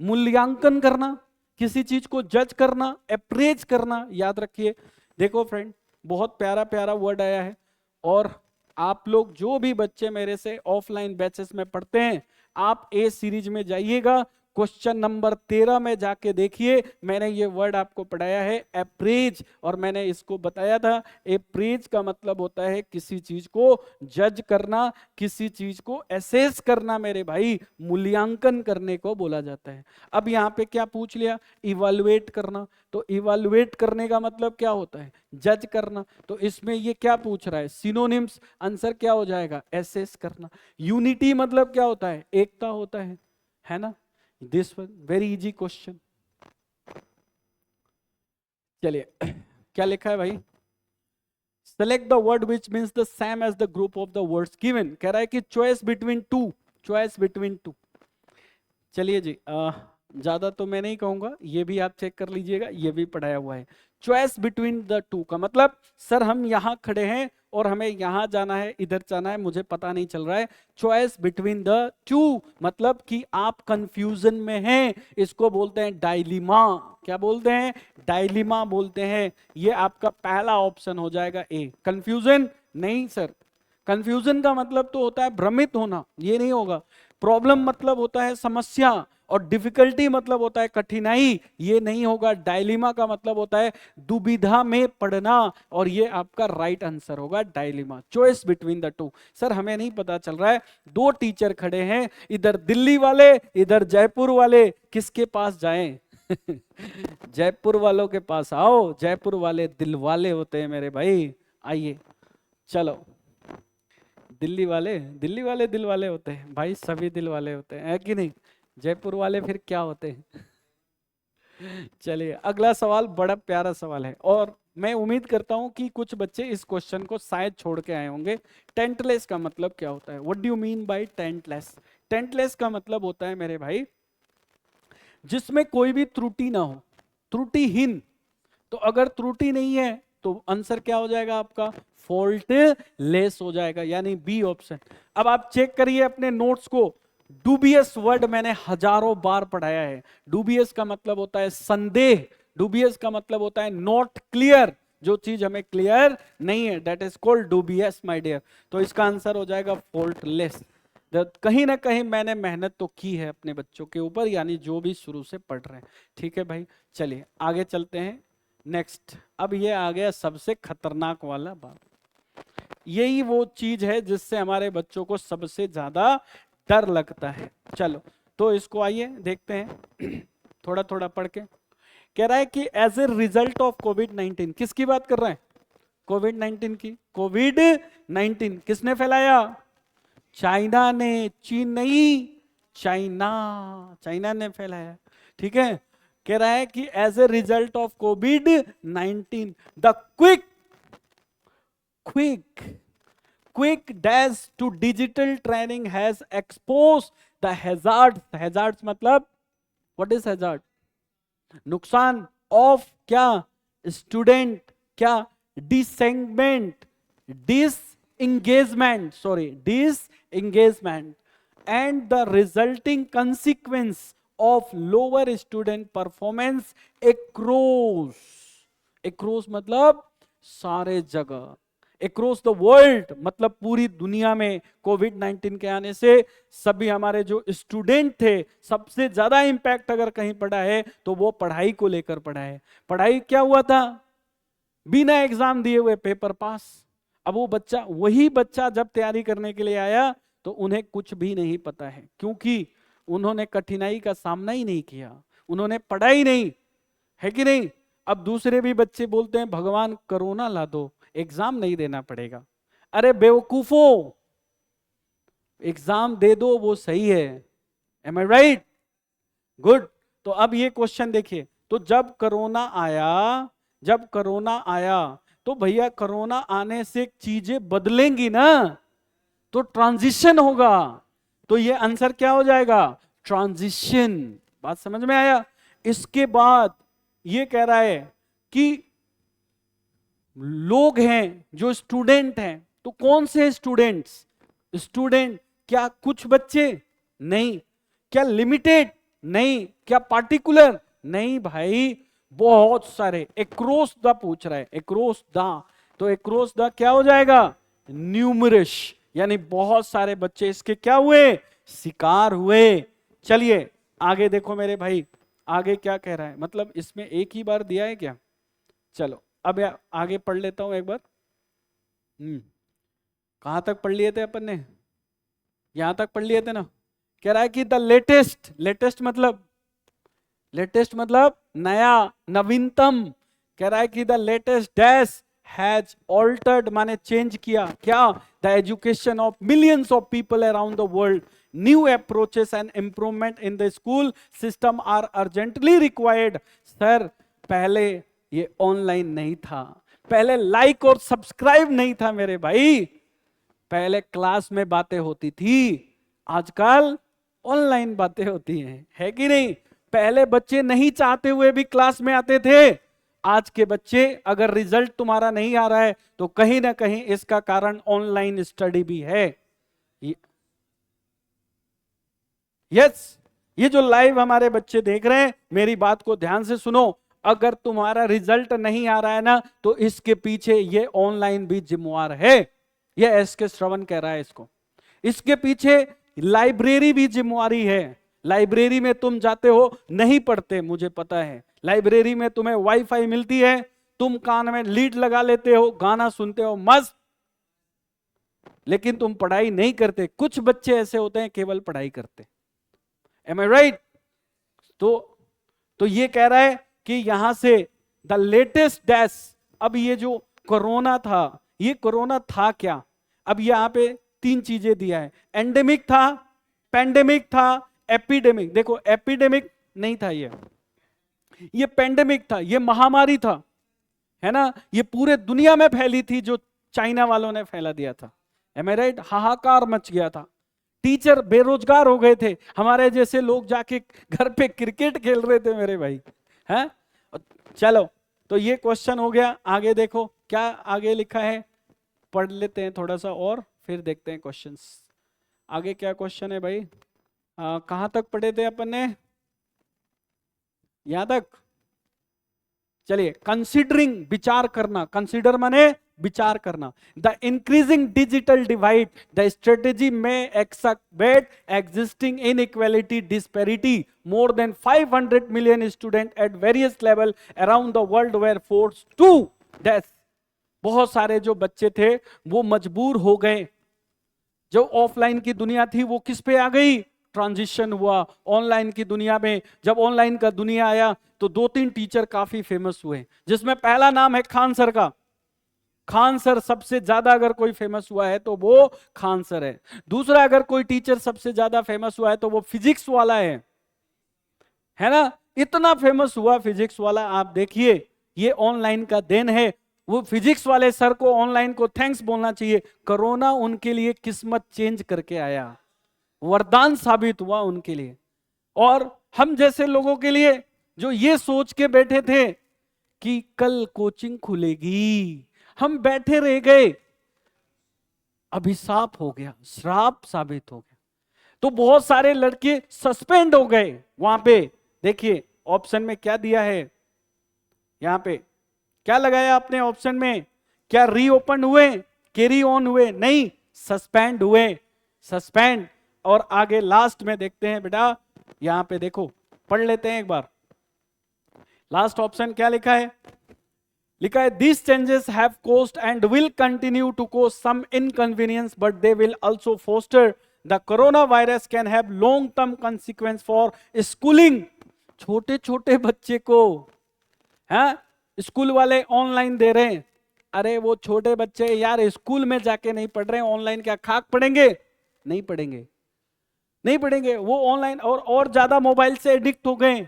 मूल्यांकन करना, किसी चीज को जज करना, अप्रेज करना, याद रखिए। देखो फ्रेंड, बहुत प्यारा प्यारा वर्ड आया है, और आप लोग जो भी बच्चे मेरे से ऑफलाइन बैचेस में पढ़ते हैं, आप ए सीरीज में जाइएगा, क्वेश्चन नंबर 13 में जाके देखिए, मैंने ये वर्ड आपको पढ़ाया है अप्रेज, और मैंने इसको बताया था अप्रेज का मतलब होता है किसी चीज को जज करना, किसी चीज को एसेस करना, मेरे भाई मूल्यांकन करने को बोला जाता है। अब यहाँ पे क्या पूछ लिया? इवैल्यूएट करना। तो इवैल्यूएट करने का मतलब क्या होता है? जज करना। तो इसमें ये क्या पूछ रहा है? सिनोनिम्स, आंसर क्या हो जाएगा? एसेस करना। यूनिटी मतलब क्या होता है? एकता होता है ना। This one very easy question. चलिए क्या लिखा है भाई? Select the word which means the same as the group of the words given. कह रहा है कि choice between two, choice between two. चलिए जी, ज्यादा तो मैं नहीं कहूंगा, ये भी आप चेक कर लीजिएगा, ये भी पढ़ाया हुआ है। चॉइस बिटवीन द टू का मतलब, सर हम यहां खड़े हैं और हमें यहां जाना है, इधर जाना है, मुझे पता नहीं चल रहा है। चॉइस बिटवीन द टू मतलब कि आप कंफ्यूजन में हैं, इसको बोलते हैं डायलिमा। क्या बोलते हैं? डायलिमा बोलते हैं। ये आपका पहला ऑप्शन हो जाएगा ए। कंफ्यूजन नहीं सर, कंफ्यूजन का मतलब तो होता है भ्रमित होना, ये नहीं होगा। प्रॉब्लम मतलब होता है समस्या, और डिफिकल्टी मतलब होता है कठिनाई, ये नहीं होगा। डायलिमा का मतलब होता है दुविधा में पड़ना, और ये आपका राइट आंसर होगा dilemma. Choice between the two. Sir हमें नहीं पता चल रहा है, दो टीचर खड़े हैं, इधर दिल्ली वाले इधर जयपुर वाले, किसके पास जाएं? जयपुर वालों के पास आओ, जयपुर वाले दिल वाले होते हैं मेरे भाई, आइए। चलो, दिल्ली वाले दिल वाले होते हैं भाई, सभी दिल वाले होते हैं, है कि नहीं? जयपुर वाले फिर क्या होते हैं? चलिए अगला सवाल बड़ा प्यारा सवाल है, और मैं उम्मीद करता हूं कि कुछ बच्चे इस क्वेश्चन को शायद छोड़ के आए होंगे। टेंटलेस का मतलब क्या होता है? What do you mean by tentless? Tentless का मतलब होता है मेरे भाई जिसमें कोई भी त्रुटि ना हो, त्रुटिहीन। तो अगर त्रुटि नहीं है तो आंसर क्या हो जाएगा आपका? फॉल्ट लेस हो जाएगा, यानी बी ऑप्शन। अब आप चेक करिए अपने नोट्स को, डूबियस वर्ड मैंने हजारों बार पढ़ाया है। डूबियस का मतलब होता है संदेह, डूबियस का मतलब होता है नॉट क्लियर, जो चीज हमें क्लियर नहीं है, that is called dubious my dear. तो इसका आंसर हो जाएगा फॉल्टलेस। कहीं ना कहीं मैंने मेहनत तो की है अपने बच्चों के ऊपर, यानी जो भी शुरू से पढ़ रहे हैं। ठीक है भाई, चलिए आगे चलते हैं। नेक्स्ट, अब ये आ गया सबसे खतरनाक वाला बात। यही वो चीज है जिससे हमारे बच्चों को सबसे ज्यादा डर लगता है। चलो तो इसको आइए देखते हैं थोड़ा थोड़ा पढ़ के। कह रहा है कि एज ए रिजल्ट ऑफ कोविड-19, किसकी बात कर रहा है? कोविड-19 की। कोविड-19 किसने फैलाया? चाइना ने, चीन नहीं, चाइना, चाइना ने फैलाया। ठीक है, कह रहा है कि एज ए रिजल्ट ऑफ कोविड-19 the quick dash to digital training has exposed the hazards मतलब what is hazard? नुकसान ऑफ क्या? स्टूडेंट क्या? Disengagement, disengagement and the resulting consequence of lower student performance across मतलब सारे जगह, अक्रॉस द वर्ल्ड मतलब पूरी दुनिया में। कोविड-19 के आने से सभी हमारे जो स्टूडेंट थे, सबसे ज्यादा इंपैक्ट अगर कहीं पड़ा है तो वो पढ़ाई को लेकर पड़ा है। पढ़ाई क्या हुआ था? बिना एग्जाम दिए हुए पेपर पास। अब वो बच्चा, वही बच्चा जब तैयारी करने के लिए आया तो उन्हें कुछ भी नहीं पता है, क्योंकि उन्होंने कठिनाई का सामना ही नहीं किया, उन्होंने पढ़ाई नहीं, है कि नहीं? अब दूसरे भी बच्चे बोलते हैं भगवान कोरोना ला दो, एग्जाम नहीं देना पड़ेगा। अरे बेवकूफो, एग्जाम दे दो, वो सही है। एम आई राइट? गुड। तो अब ये क्वेश्चन देखिए, तो जब कोरोना आया तो भैया कोरोना आने से चीजें बदलेंगी ना, तो ट्रांजिशन होगा। तो ये आंसर क्या हो जाएगा? ट्रांजिशन। बात समझ में आया? इसके बाद ये कह रहा है कि लोग हैं जो स्टूडेंट हैं, तो कौन से स्टूडेंट्स? स्टूडेंट क्या कुछ बच्चे? नहीं। क्या लिमिटेड? नहीं। क्या पार्टिकुलर? नहीं भाई, बहुत सारे। एक्रोस द पूछ रहा है, एक्रोस द, तो एक्रोस द क्या हो जाएगा? न्यूमरस, यानी बहुत सारे बच्चे इसके क्या हुए? शिकार हुए। चलिए आगे देखो मेरे भाई, आगे क्या कह रहा है, मतलब इसमें एक ही बार दिया है क्या? चलो अब आगे पढ़ लेता हूं एक बार। कहां तक पढ़ लिए थे अपन ने? यहां तक पढ़ लिए थे ना? कह रहा है कि द लेटेस्ट मतलब नया, नवीनतम। कह रहा है कि the latest dash has altered, माने चेंज किया क्या? The education of millions of people around the world. New approaches and improvement in the school system are urgently required. Sir पहले ये ऑनलाइन नहीं था, पहले लाइक और सब्सक्राइब नहीं था मेरे भाई, पहले क्लास में बातें होती थी, आजकल ऑनलाइन बातें होती हैं, है कि नहीं? पहले बच्चे नहीं चाहते हुए भी क्लास में आते थे, आज के बच्चे, अगर रिजल्ट तुम्हारा नहीं आ रहा है तो कहीं ना कहीं इसका कारण ऑनलाइन स्टडी भी है। यस, ये जो लाइव हमारे बच्चे देख रहे हैं, मेरी बात को ध्यान से सुनो, अगर तुम्हारा रिजल्ट नहीं आ रहा है ना, तो इसके पीछे ये ऑनलाइन भी जिम्मेवार है। ये एस के श्रवण कह रहा है इसको। इसके पीछे लाइब्रेरी भी जिम्मेवारी है। लाइब्रेरी में तुम जाते हो, नहीं पढ़ते, मुझे पता है। लाइब्रेरी में तुम्हें वाईफाई मिलती है, तुम कान में लीड लगा लेते हो, गाना सुनते हो, मस्त, लेकिन तुम पढ़ाई नहीं करते। कुछ बच्चे ऐसे होते हैं केवल पढ़ाई करते। एम आई राइट? तो ये कह रहा है कि यहां से द लेटेस्ट डैश, अब ये जो कोरोना था, ये कोरोना था क्या? अब यहां पे तीन चीजें दिया है, एंडेमिक था, पेंडेमिक था, एपिडेमिक। देखो एपिडेमिक नहीं था, ये पेंडेमिक था, ये महामारी था, है ना? ये पूरे दुनिया में फैली थी, जो चाइना वालों ने फैला दिया था। एम आई राइट? हाहाकार मच गया था, टीचर बेरोजगार हो गए थे, हमारे जैसे लोग जाके घर पे क्रिकेट खेल रहे थे मेरे भाई, हैं? चलो तो ये क्वेश्चन हो गया। आगे देखो क्या आगे लिखा है, पढ़ लेते हैं थोड़ा सा और फिर देखते हैं क्वेश्चंस। आगे क्या क्वेश्चन है भाई? कहां तक पढ़े थे अपन ने? यहां तक? चलिए, कंसिडरिंग, विचार करना, कंसिडर माने विचार करना, the increasing digital divide, the strategy में expect existing inequality disparity, more than 500 million student at various level around the world were force to death. बहुत सारे जो बच्चे थे वो मजबूर हो गए, जो ऑफलाइन की दुनिया थी वो किस पे आ गई, ट्रांजिशन हुआ ऑनलाइन की दुनिया में। जब ऑनलाइन का दुनिया आया तो 2-3 टीचर काफी फेमस हुए, जिसमें पहला नाम है खान सर का। खान सर सबसे ज्यादा अगर कोई फेमस हुआ है तो वो खान सर है। दूसरा अगर कोई टीचर सबसे ज्यादा फेमस हुआ है तो वो फिजिक्स वाला है ना। इतना फेमस हुआ फिजिक्स वाला, आप देखिए ये ऑनलाइन का देन है। वो फिजिक्स वाले सर को ऑनलाइन को थैंक्स बोलना चाहिए। कोरोना उनके लिए किस्मत चेंज करके आया, वरदान साबित हुआ उनके लिए। और हम जैसे लोगों के लिए जो ये सोच के बैठे थे कि कल कोचिंग खुलेगी, हम बैठे रह गए, अभिशाप हो गया, श्राप साबित हो गया। तो बहुत सारे लड़के सस्पेंड हो गए। वहां पे देखिए ऑप्शन में क्या दिया है, यहां पे क्या लगाया आपने ऑप्शन में, क्या रीओपन हुए, कैरी ऑन हुए, नहीं, सस्पेंड हुए, सस्पेंड। और आगे लास्ट में देखते हैं बेटा, यहां पे देखो, पढ़ लेते हैं एक बार। लास्ट ऑप्शन क्या लिखा है, लिखा है this changes have caused and will continue to cause some inconvenience but they will also foster the corona virus can have long term consequence for schooling. छोटे छोटे बच्चे को है स्कूल वाले ऑनलाइन दे रहे हैं। अरे वो छोटे बच्चे यार स्कूल में जाके नहीं पढ़ रहे, ऑनलाइन क्या खाक पढ़ेंगे, नहीं पढ़ेंगे, नहीं पढ़ेंगे। वो ऑनलाइन और ज्यादा मोबाइल से एडिक्ट हो गए।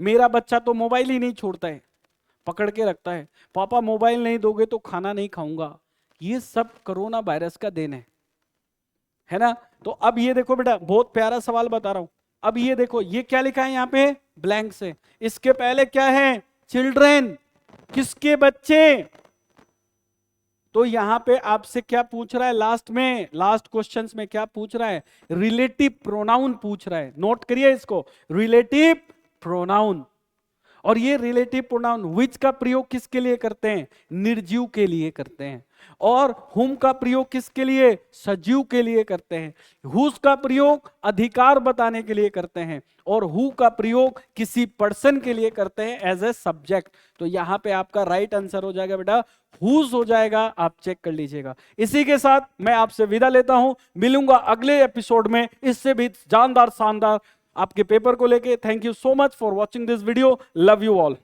मेरा बच्चा तो मोबाइल ही नहीं छोड़ता है, पकड़ के रखता है, पापा मोबाइल नहीं दोगे तो खाना नहीं खाऊंगा। ये सब कोरोना वायरस का देन है ना। तो अब ये देखो बेटा, बहुत प्यारा सवाल बता रहा हूं। अब ये देखो, ये क्या लिखा है यहाँ पे, ब्लैंक से, इसके पहले क्या है, चिल्ड्रेन, किसके बच्चे। तो यहां पे आपसे क्या पूछ रहा है लास्ट में, लास्ट क्वेश्चंस में क्या पूछ रहा है, रिलेटिव प्रोनाउन पूछ रहा है। नोट करिए इसको, रिलेटिव प्रोनाउन। और ये रिलेटिव प्रोनाउन विच का प्रयोग किसके लिए करते हैं, निर्जीव के लिए करते हैं। और हुम का प्रयोग किसके लिए, सजीव के लिए करते हैं। हुस का प्रयोग अधिकार बताने के लिए करते हैं, और हु का प्रयोग किसी पर्सन के लिए करते हैं एज ए सब्जेक्ट। तो यहां पे आपका राइट आंसर हो जाएगा बेटा हुज हो जाएगा, आप चेक कर लीजिएगा। इसी के साथ मैं आपसे विदा लेता हूं, मिलूंगा अगले एपिसोड में इससे भी जानदार शानदार आपके पेपर को लेके। Thank you so much for watching this video, love you all.